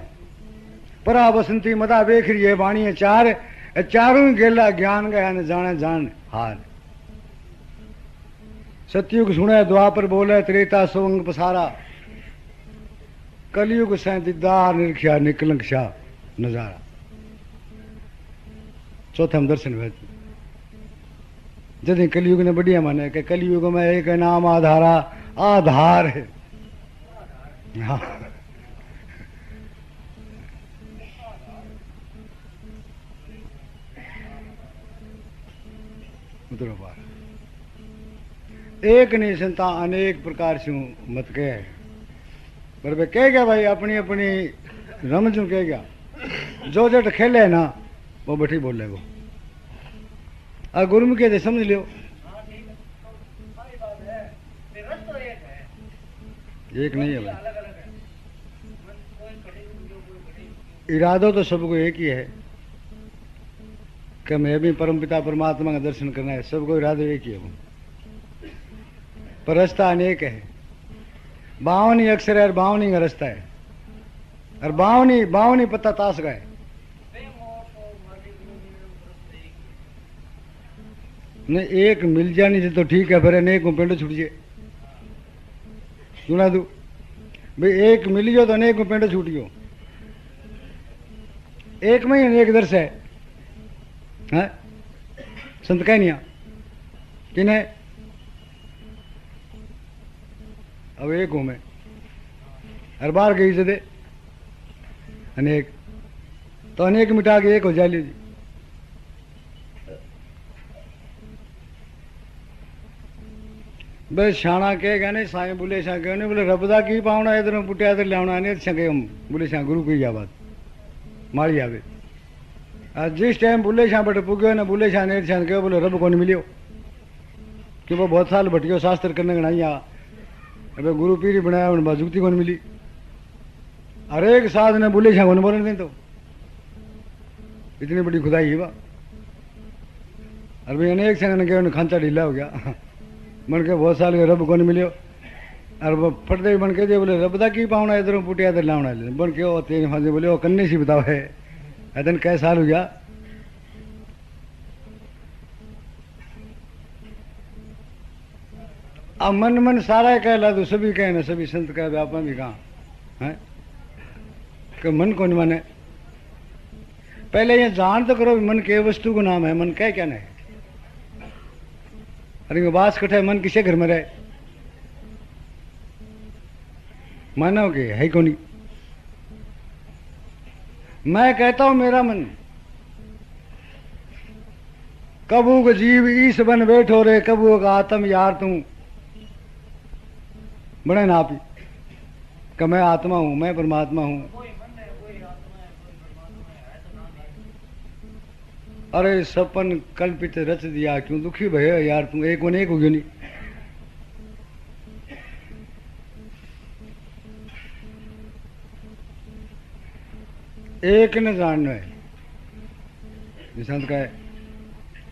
Speaker 1: परा बसंती मदा बेख रही है वाणी है चार चारों गेला ज्ञान गया न जाने जान हार सतयुग सुने द्वापर बोले त्रेता सोंग पसारा कलयुग से दीदार निरख्या निकलंक शाह नजारा चौथे हम दर्शन हुए जद कलयुग ने बढ़िया माने कि कलयुग में एक नाम आधारा आधार है हाँ उतरो बार एक नहीं संता अनेक प्रकार से मत कह पर वे कह गया भाई अपनी अपनी रमजू कह गया जो जट खेले ना वो बैठी बोले वो और गुरुमुखी थे समझ लियो एक नहीं है भाई इरादो तो सबको एक ही है कि मैं भी परमपिता परमात्मा का दर्शन करना है सबको इरादो एक ही है वो पर रास्ता अनेक है बावनी अक्षर है और बावनी का रास्ता है और बावनी बावनी पत्ता ताश का है नहीं एक मिल जानी तो ठीक है फिर अनेक को पेंडो छूट जाए सुना दू भाई एक मिल गयो तो अनेक को पेंडो छूट गयो एक में ही अनेक दर्श है संत कह नहीं किन्हें अब एक हूं मैं हर बार गई से दे अनेक तो अनेक मिटा के एक हो जाए लीजिए बस शाणा कहेगा नहीं साईं बोले शाह कहो नहीं बोले रबदा की पावना इधर पुटिया इधर लिया नहीं छे हम बोले शाह गुरु की बात माड़ी आवे जिस टाइम बुले शाह बट पुग्यो ना बुले शाह ने शाह कहो बोले रब को नहीं मिलियो कि वो बहुत साल भटकियो शास्त्र करने का नहीं आ अबे गुरु पीरी बनाया उन बाजुक्ति को नहीं मिली हर एक साध ने बुले शाह को नहीं बोलने तो इतनी बड़ी खुदाई है वाह और भाई अनेक से ने कहो खांचा ढीला हो गया मन के बहुत साल के रब को नहीं मिलियो और वो फटते बन के बोले रबदा की पावना इधर पुटिया इधर लावना बन के वो तेज फांसे बोले वो कन्ने सी बताओ है अदन कै साल हो गया अब मन मन सारा कहला तो सभी कहे ना सभी संत कहे आप भी कहा है कि मन को नहीं माने पहले ये जान तो करो मन के वस्तु को नाम है मन कह क्या नहीं अरे बास कठे मन किसे घर में रहे मानव के है को नहीं। मैं कहता हूं मेरा मन कबू को जीव ईस बन बैठो रे, कबू का आत्म यार तू बड़े नापी कि मैं आत्मा हूं, मैं परमात्मा हूं। अरे सपन कल्पित रच दिया, क्यों दुखी भय यार तू, एक वन एक हो गयो नहीं। एक न जानना है, संत का है,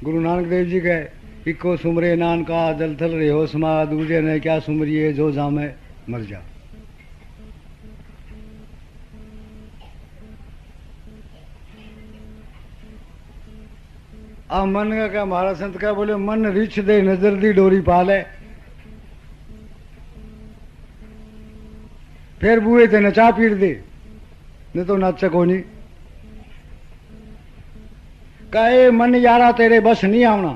Speaker 1: गुरु नानक देव जी का है, इको सुमरे नानका जल थल रे हो समा, दूजे ने क्या सुमरिए जो जामे मर जा। आ मन का क्या महाराज संत का बोले, मन रिछ दे नजर दी डोरी पाले, फिर बुए ते नचा पीड़ दे, नहीं तो नच को नहीं। कहे मन यारा तेरे बस नहीं आना,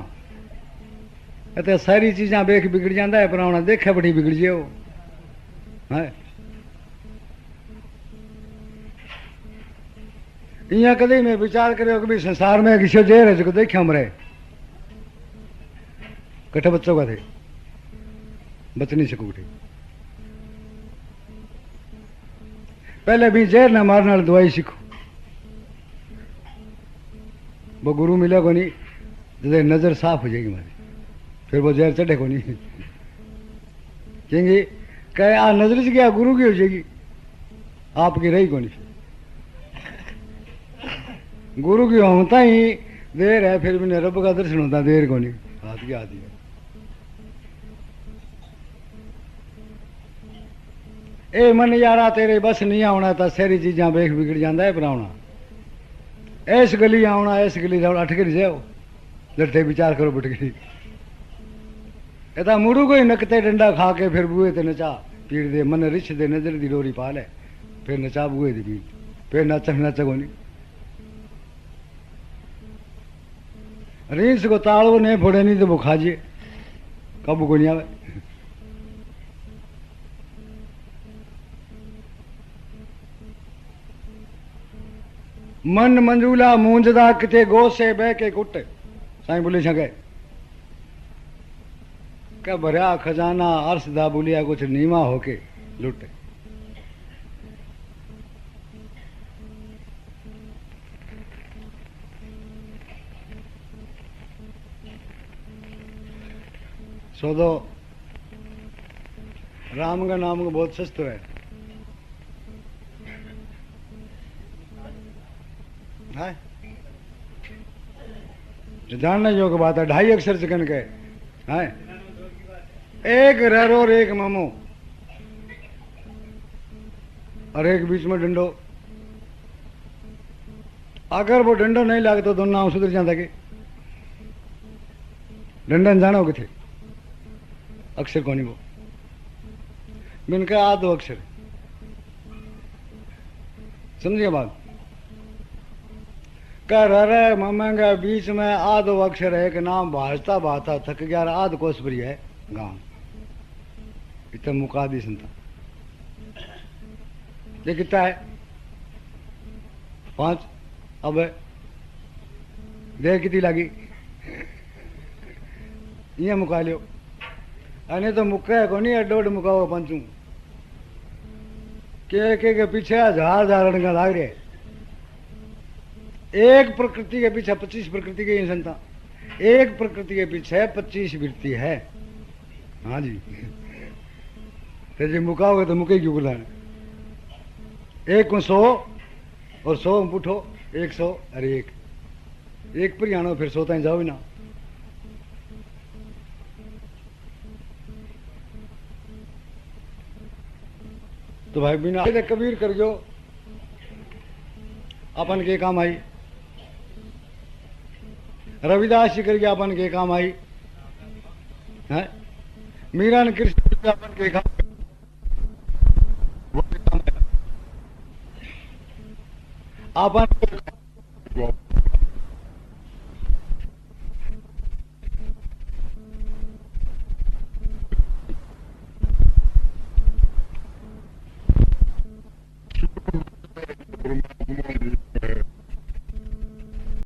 Speaker 1: ते सारी चीजा देख बिगड़ जाता है, पर आना देखे बड़ी बिगड़ जाओ है। इं कदी मैं विचार करो कि संसार में किसी जेर है जो देखे मरे, कट्ठे बच्चों का थे बच नहीं सकू। पहले भी जहर न मारने दवाई सीखो, वो गुरु मिले को नहीं, जैसे नजर साफ हो जाएगी हमारी, फिर वो जहर चढ़े को नहीं। कहेंगे कहे आ नजर से क्या गुरु की हो जाएगी, आपकी रही को नहीं। गुरु की होता ही देर है, फिर भी रब का दर्शन होता देर को नहीं, हाथ की आती है। ए मन यारा तेरे बस नहीं आना, तो सारी चीजा वेख बिगड़ जाता है बनाना। ऐस गली आना, ऐस गली जाओ, अटक नहीं जाओ, लट्ठे विचार करो बुट गई। मुड़ू को ही नकते डंडा खा के फिर बुए ते नचा पीड़ दे, मन रिछ दे नजर दी डोरी पा ले, फिर नचा बुए दी पीड़, फिर नच नच को नहीं। रीस को ताड़ो नहीं फोड़े नहीं तो वो खाजिए, काबू को नहीं आवे। मन मंजूला मूंझदा किते गो से बह के कुट, साईं बोले छगे क्या भरिया खजाना अर्श दा बोलिया कुछ नीवा होके लुट। सौदो राम का नाम को बहुत सस्तो है, जानने योग्य बात है। 2.5 अक्षर चिकन के है, एक ररो और एक ममो, और एक बीच में डंडो। अगर वो डंडो नहीं लागे तो दोनों नाम सुधर जाता कि डंडन जानो किथे अक्षर कौन वो बिन का आधो अक्षर, समझिए बात। कर रहे ममेंगे बीच में आधो अक्षर है, एक नाम भाजता भाता थक गया, आध कोस भरी है गांव, इतना मुकादी संता। ये कितना है 5, अब देर कितनी लगी ये मुका लियो, अने तो मुक्का को नहीं, 1.5 मुकाओ पंचू के पीछे 1000 रणगा लाग रहे। एक प्रकृति के पीछे 25 प्रकृति के संता, एक प्रकृति के पीछे 25 वृत्ति है। हाँ जी, तो जी मुकाओगे तो मुके क्यों बुलाने, 1 को 100 और 100 पुठो 100, अरे एक पर आनो, फिर 100 तक जाओ ही ना। तो भाई बिना कबीर कर जो अपन के काम आई, रविदास जी करके अपन के काम आई है, मीरा ने कृष्ण अपन के काम अपन